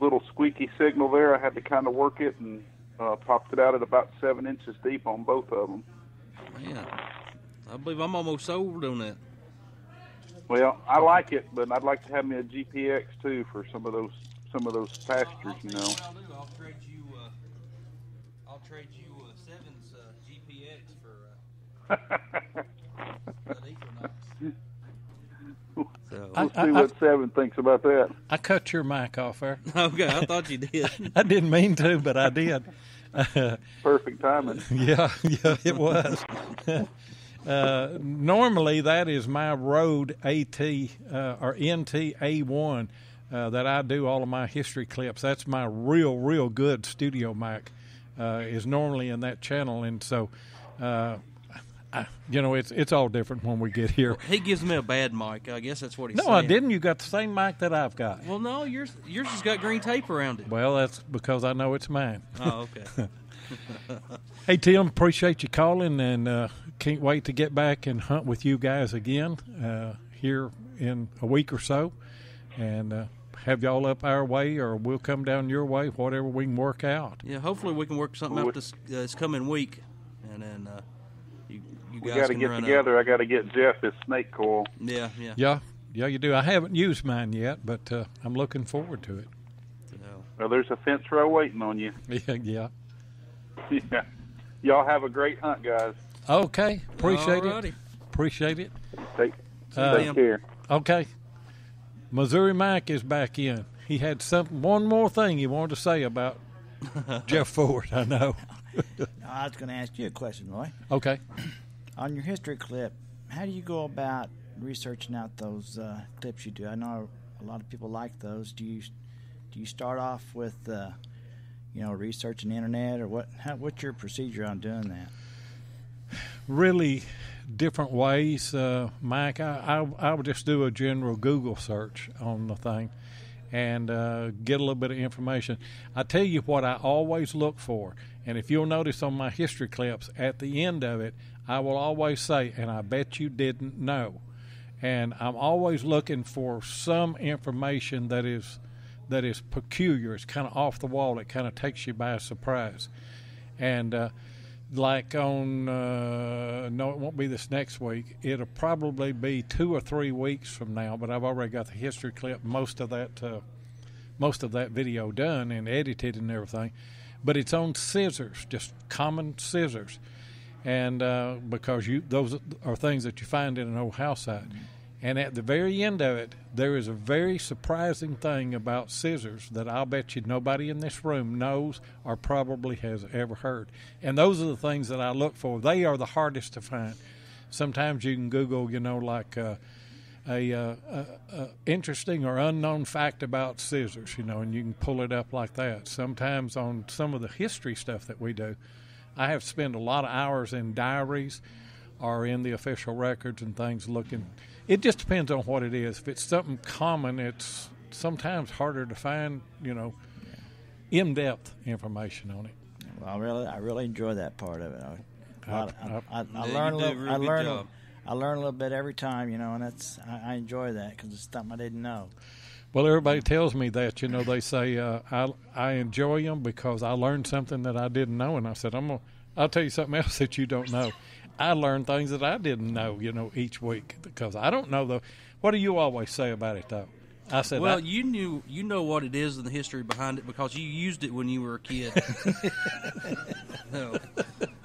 little squeaky signal there. I had to kind of work it and popped it out at about 7 inches deep on both of them. Man, I believe I'm almost sold on that. Well, I like it, but I'd like to have me a GPX too for some of those pastures. I'll trade you. I'll trade you Seven's GPX for that Equinox. So we'll see what Seven thinks about that. I cut your mic off there. Okay, I thought you did. I didn't mean to, but I did. Perfect timing. Yeah, it was. Normally, that is my Rode AT or NT A1 that I do all of my history clips. That's my real good studio mic. Is normally in that channel, and so it's all different when we get here. He gives me a bad mic. I guess that's what he's saying. No, I didn't. You got the same mic that I've got. Well, no, yours has got green tape around it. Well, that's because I know it's mine. Oh, okay. Hey, Tim, appreciate you calling, and can't wait to get back and hunt with you guys again here in a week or so, and have y'all up our way, or we'll come down your way, whatever we can work out. Yeah, hopefully we can work something out this coming week, and then you we guys got to can get run together. I got to get Jeff his snake coil. Yeah, you do. I haven't used mine yet, but I'm looking forward to it. Well, there's a fence row waiting on you. Yeah. Yeah. Y'all have a great hunt, guys. Okay, appreciate Alrighty. it. Appreciate it. Take care. Okay. Missouri Mike is back in. He had one more thing he wanted to say about Jeff Ford, I know. No, I was going to ask you a question, Roy. Okay. On your history clip, how do you go about researching out those clips you do? I know a lot of people like those. Do you start off with researching the internet, or what's your procedure on doing that? Really different ways, Mike. I would just do a general Google search on the thing and get a little bit of information. I tell you what I always look for, and if you'll notice on my history clips, at the end of it, I will always say, and I bet you didn't know. And I'm always looking for some information that is peculiar. It's kind of off the wall. It kind of takes you by surprise. And like on, no, it won't be this next week. It'll probably be 2 or 3 weeks from now, but I've already got the history clip, most of that video done and edited and everything. But it's on scissors, just common scissors. And because those are things that you find in an old house site. And at the very end of it, there is a very surprising thing about scissors that I'll bet you nobody in this room knows or probably has ever heard. And those are the things that I look for. They are the hardest to find. Sometimes you can Google, like a interesting or unknown fact about scissors, and you can pull it up like that. Sometimes on some of the history stuff that we do, I have spent a lot of hours in diaries or in the official records and things looking. It just depends on what it is. If it's something common, it's sometimes harder to find, in-depth information on it. Well, I really enjoy that part of it. I learn a little bit every time, and I enjoy that because it's something I didn't know. Well, everybody tells me that, they say I enjoy them because I learned something that I didn't know, and I said I'll tell you something else that you don't know. I learn things that I didn't know, each week because I don't know what do you always say about it though? I said, well, you know what it is and the history behind it because you used it when you were a kid. No.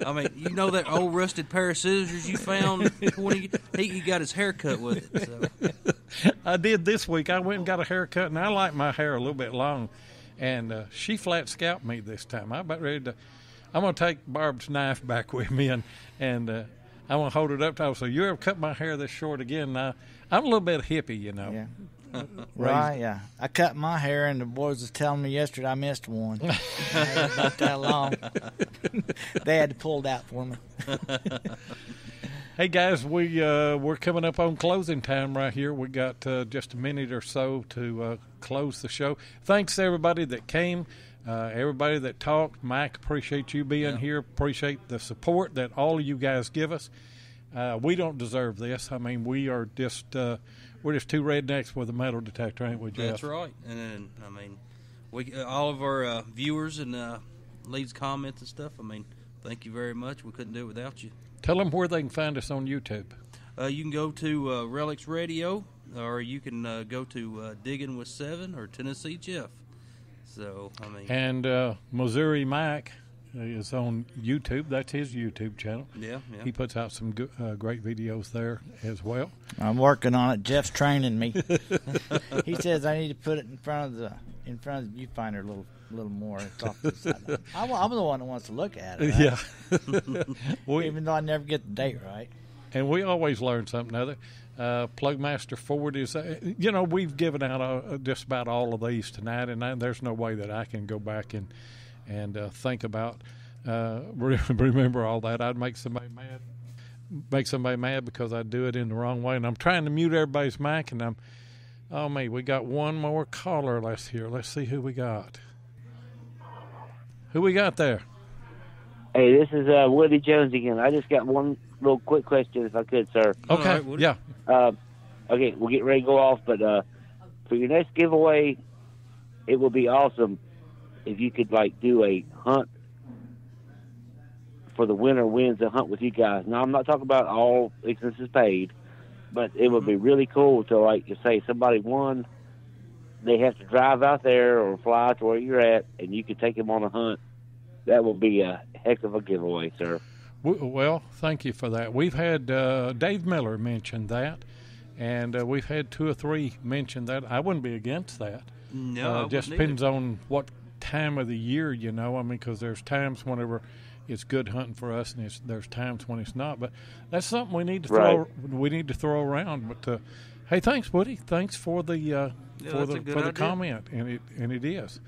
I mean, that old rusted pair of scissors you found when he got his hair cut with it. So. I did this week. I went and got a haircut, and I like my hair a little bit long, and she flat scalped me this time. I'm about ready to. I'm going to take Barb's knife back with me, and I'm going to hold it up to her. So you ever cut my hair this short again? Now, I'm a little bit hippie, Yeah. Right, yeah. I cut my hair, and the boys was telling me yesterday I missed one. Not that long. They had to pull it out for me. Hey, guys, we're coming up on closing time right here. We got just a minute or so to close the show. Thanks to everybody that came. Everybody that talked. Mike, appreciate you being here. Appreciate the support that all of you guys give us. We don't deserve this. I mean, we're just two rednecks with a metal detector, ain't we, Jeff? That's right. And we all of our viewers and leaves comments and stuff. Thank you very much. We couldn't do it without you. Tell them where they can find us on YouTube. You can go to Relics Radio, or you can go to Diggin with 7 or Tennessee Jeff. So, and Missouri Mike is on YouTube. That's his YouTube channel. Yeah. He puts out some great videos there as well. I'm working on it. Jeff's training me. He says I need to put it in front of the viewfinder a little more. I'm the one that wants to look at it. Right? Yeah. Even though I never get the date right. And we always learn something other. Plugmaster Ford is, we've given out just about all of these tonight, and there's no way that I can go back and think about, remember all that. I'd make somebody mad. make somebody mad because I do it in the wrong way. And I'm trying to mute everybody's mic, and we got one more caller. Let's see who we got. Who we got there? Hey, this is Woody Jones again. I just got one little quick question, if I could, sir. Okay, right, yeah. Okay, we'll get ready to go off, but for your next giveaway, it would be awesome if you could, do a hunt for the winner wins a hunt with you guys. Now, I'm not talking about all expenses paid, but it would be really cool to, say somebody won, they have to drive out there or fly to where you're at, and you could take them on a hunt. That would be a heck of a giveaway, sir. Well, thank you for that. We've had Dave Miller mention that, and we've had 2 or 3 mention that. I wouldn't be against that. No, it just depends on what time of the year, because there's times whenever it's good hunting for us, and there's times when it's not. But that's something we need to throw around. But hey, thanks, Woody. Thanks for the the comment, and it is.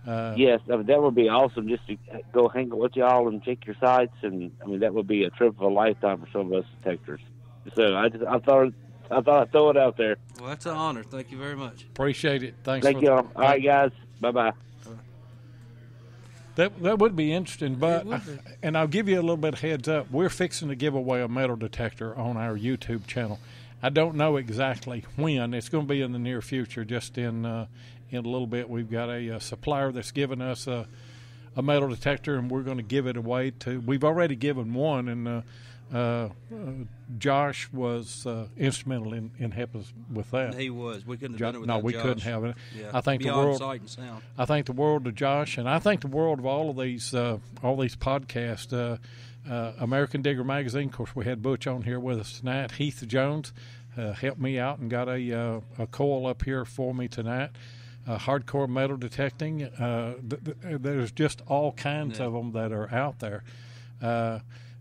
Yes, that would be awesome. Just to go hang out with y'all and check your sites, and that would be a trip of a lifetime for some of us detectors. So I thought I'd throw it out there. Well, that's an honor. Thank you very much. Appreciate it. Thanks. Thank y'all. All right, guys. Bye. That would be interesting, but and I'll give you a little bit of heads up. We're fixing to give away a metal detector on our YouTube channel. I don't know exactly when. It's going to be in the near future, just in a little bit. We've got a supplier that's given us a metal detector, and we're going to give it away to. We've already given one, and Josh was instrumental in helping us with that. He was. We couldn't have done it without Josh. Couldn't have it. Yeah. I think Beyond the world. Sight and Sound. I think the world of Josh, and I think the world of all these podcasts. American Digger Magazine. Of course, we had Butch on here with us tonight. Heath Jones helped me out and got a coil up here for me tonight. Hardcore metal detecting. There's just all kinds of them that are out there.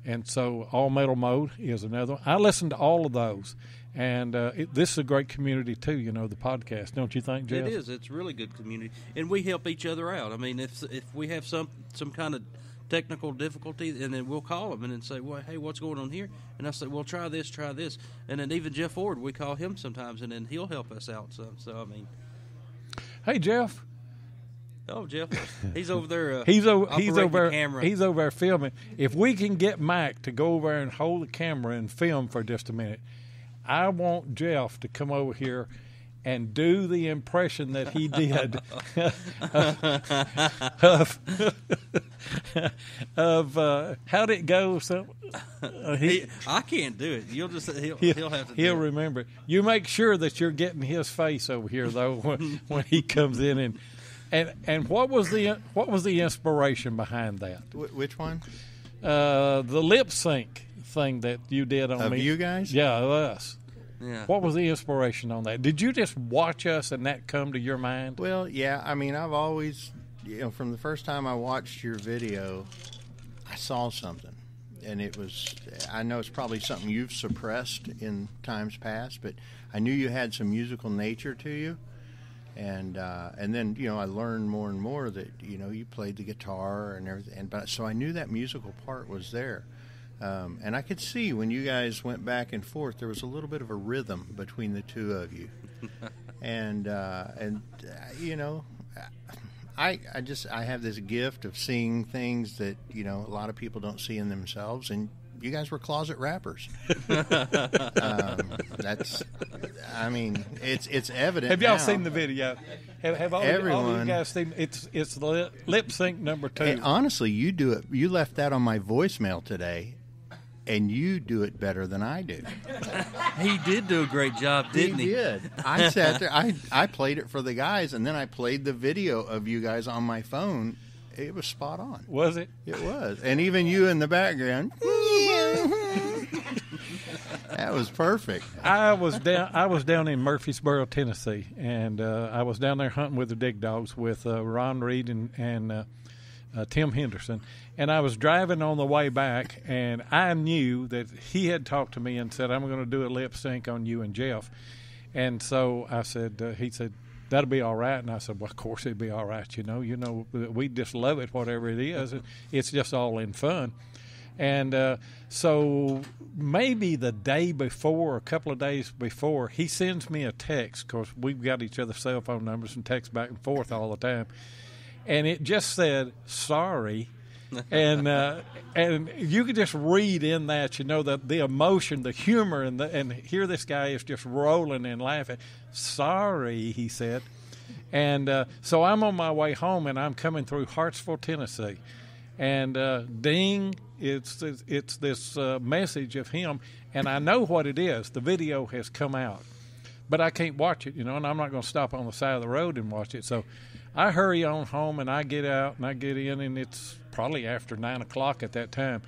And so All Metal Mode is another one. I listen to all of those. And this is a great community, too, the podcast. Don't you think, Jeff? It is. It's a really good community. And we help each other out. I mean, if we have some kind of technical difficulty, and then we'll call them and then say, well, hey, what's going on here? And I say, well, try this. And then even Jeff Ford, we call him sometimes, and then he'll help us out some. So, I mean. Hey, Jeff. Oh, Jeff. He's over there. He's over the camera. He's over there filming. If we can get Mac to go over there and hold the camera and film for just a minute, I want Jeff to come over here and do the impression that he did of how'd it go? I can't do it. He'll have to. He'll remember it. You make sure that you're getting his face over here though when he comes in and what was the inspiration behind that? Which one? The lip sync thing that you did on me. Of you guys? Yeah, us. Yeah. What was the inspiration on that? Did you just watch us and that come to your mind? Well, yeah. I mean, I've always, from the first time I watched your video, I saw something. And I know it's probably something you've suppressed in times past, but I knew you had some musical nature to you. And then, I learned more and more that, you played the guitar and everything. So I knew that musical part was there. And I could see when you guys went back and forth, there was a little bit of a rhythm between the two of you. I have this gift of seeing things that, a lot of people don't see in themselves. And you guys were closet rappers. It's evident. Have y'all now. seen the video? Have all you guys seen? It's the lip sync number 2. And honestly, you do it. You left that on my voicemail today, and you do it better than I do. He did do a great job, didn't he? He did. I sat there. I played it for the guys, and then I played the video of you guys on my phone. It was spot on. Was it? It was. And even you in the background. That was perfect. I was down in Murfreesboro, Tennessee, and I was down there hunting with the Dig Dogs with Ron Reed and Tim Henderson. And I was driving on the way back, and I knew that he had talked to me and said, I'm going to do a lip sync on you and Jeff. And so I said, he said, that'll be all right. And I said, well, of course it'd be all right. We just love it, whatever it is. It's just all in fun. And so maybe the day before, a couple of days before, he sends me a text, because we've got each other's cell phone numbers and text back and forth all the time. And it just said, sorry. And you could just read in that, the emotion, the humor, and here this guy is just rolling and laughing. Sorry, he said. And so I'm on my way home, and I'm coming through Hartsville, Tennessee. And ding, it's this message of him, and I know what it is. The video has come out, but I can't watch it, and I'm not going to stop on the side of the road and watch it. So I hurry on home, and I get out, and I get in, and it's probably after 9 o'clock at that time.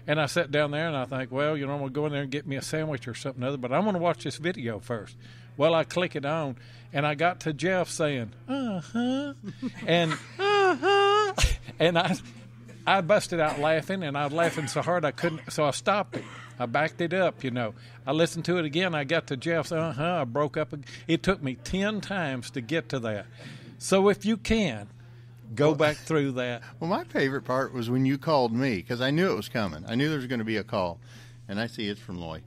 And I sat down there, and I think, well, I'm going to go in there and get me a sandwich or something other, but I'm going to watch this video first. Well, I click it on, and I got to Jeff saying, uh-huh, and uh-huh, and I busted out laughing, and I was laughing so hard I couldn't, so I stopped it. I backed it up, I listened to it again. I got to Jeff's, I broke up. It took me 10 times to get to that. So if you can, go back through that. Well, my favorite part was when you called me, because I knew it was coming. I knew there was going to be a call, and I see it's from Loy.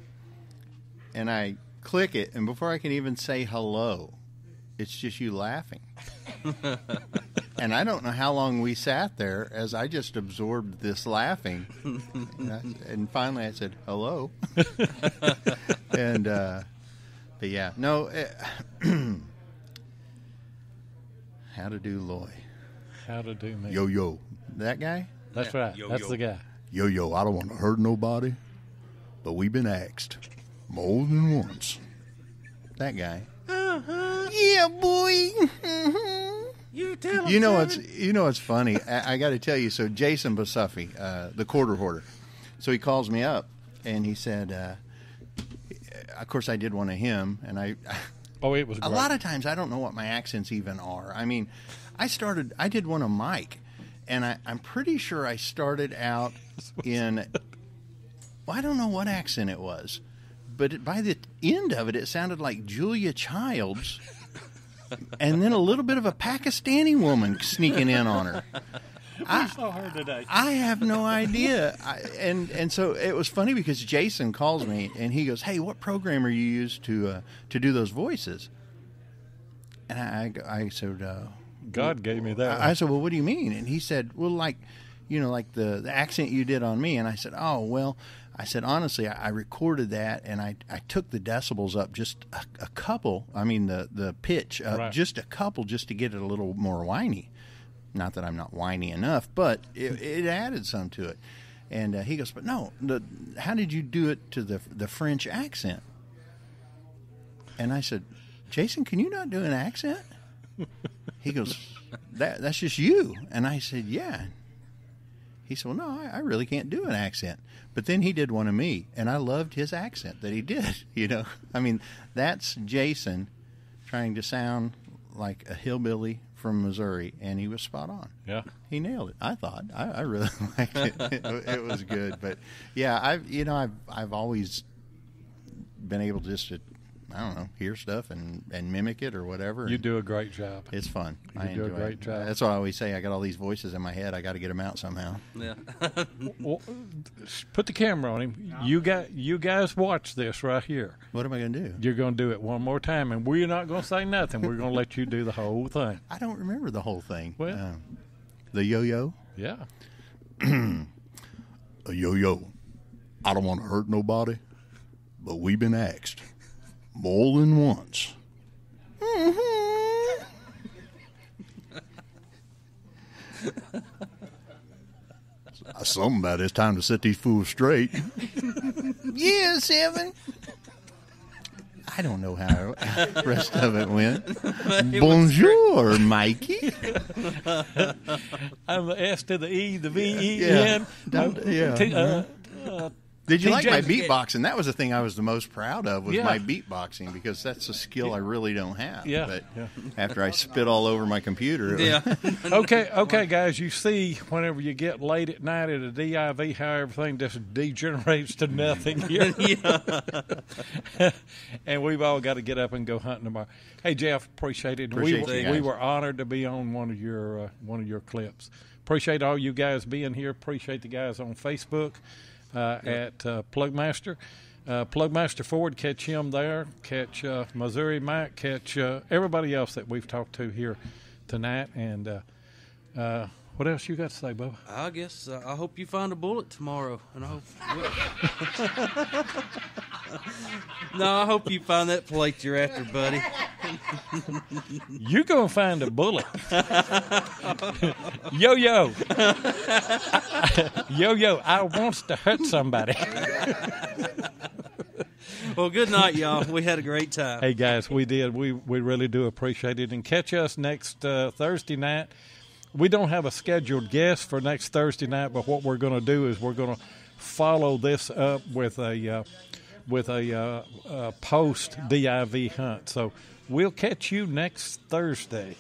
And I click it, and before I can even say hello, it's just you laughing. And I don't know how long we sat there as I just absorbed this laughing. And finally I said, hello. And, but yeah, no. How to do Loy. How to do me. Yo. That guy? That's right. That's the guy. Yo, I don't want to hurt nobody, but we've been axed more than once. That guy. Uh-huh. Yeah, boy. Mm-hmm. You tell him. What's funny? I got to tell you. So Jason Basuffi, the quarter hoarder, so he calls me up and he said, of course I did one of him, and it was great. A lot of times I don't know what my accents even are. I mean, I did one of Mike, and I'm pretty sure I started out in, I don't know what accent it was, but by the end of it, it sounded like Julia Childs. And then a little bit of a Pakistani woman sneaking in on her. I saw her today. I have no idea. And so it was funny because Jason calls me and he goes, "Hey, what program are you used to do those voices?" And I said, "God gave me that." I said, "Well, what do you mean?" And he said, "Well, like the accent you did on me." And I said, "Oh, well." I said, honestly, I recorded that, and I took the decibels up just a couple. I mean, the pitch up right. Just a couple, just to get it a little more whiny. Not that I'm not whiny enough, but it added some to it. And he goes, but no, how did you do it to the French accent? And I said, Jason, can you not do an accent? He goes, that's just you. And I said, yeah. He said, well, no, I really can't do an accent. But then he did one of me, and I loved his accent that he did, I mean, that's Jason trying to sound like a hillbilly from Missouri, and he was spot on. Yeah. He nailed it, I thought. I really liked it. It was good. But, yeah, I've always been able just to, I don't know, hear stuff and mimic it or whatever. You do a great job. It's fun. You do a great job. That's what I always say. I got all these voices in my head. I got to get them out somehow. Yeah. Well, put the camera on him. You guys watch this right here. What am I going to do? You're going to do it one more time, and we're not going to say nothing. We're going to let you do the whole thing. I don't remember the whole thing. Well, the yo-yo? Yeah. A yo-yo. I don't want to hurt nobody, but we've been axed. More than once. Mm-hmm. Something about it's time to set these fools straight. Yeah, Seven. I don't know how the rest of it went. Bonjour, Mikey. I'm the S to the E, the V-E-N. Did you like my beatboxing? That was the thing I was the most proud of, was my beatboxing, because that's a skill I really don't have. Yeah. But after I spit all over my computer. Okay, guys, you see whenever you get late at night at a DIV how everything just degenerates to nothing here. And we've all got to get up and go hunting tomorrow. Hey, Jeff, appreciate it. We were honored to be on one of your clips. Appreciate all you guys being here. Appreciate the guys on Facebook. At Plugmaster. Plugmaster Ford, catch him there. Catch Missouri Mike. Catch everybody else that we've talked to here tonight. And what else you got to say, Bubba? I guess I hope you find a bullet tomorrow. And I hope. No, I hope you find that plate you're after, buddy. You gonna find a bullet. Yo. Yo, I wants to hurt somebody. Well, good night, y'all. We had a great time. Hey, guys, we did. We really do appreciate it. And catch us next Thursday night. We don't have a scheduled guest for next Thursday night, but what we're going to do is we're going to follow this up with a post DIV hunt. So we'll catch you next Thursday.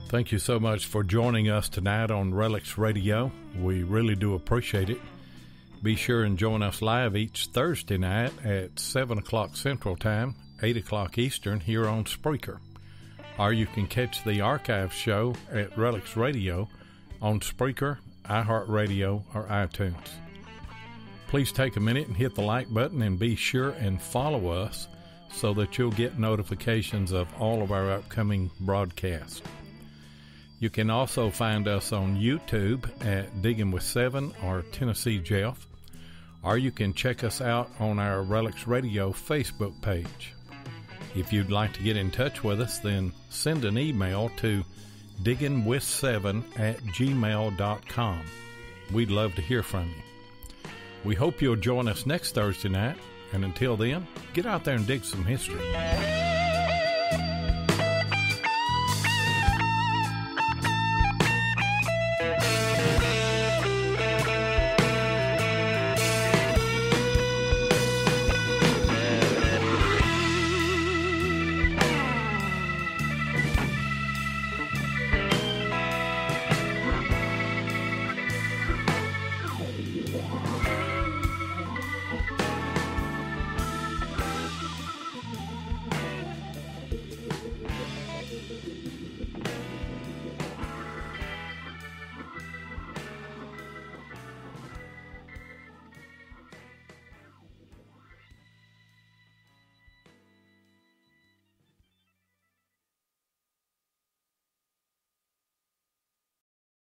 Thank you so much for joining us tonight on Relics Radio. We really do appreciate it. Be sure and join us live each Thursday night at 7 o'clock Central Time, 8 o'clock Eastern, here on Spreaker. Or you can catch the archive show at Relics Radio on Spreaker, iHeartRadio, or iTunes. Please take a minute and hit the like button, and be sure and follow us so that you'll get notifications of all of our upcoming broadcasts. You can also find us on YouTube at Diggin with 7 or Tennessee Jeff, or you can check us out on our Relics Radio Facebook page. If you'd like to get in touch with us, then send an email to digginwith7@gmail.com. We'd love to hear from you. We hope you'll join us next Thursday night, and until then, get out there and dig some history.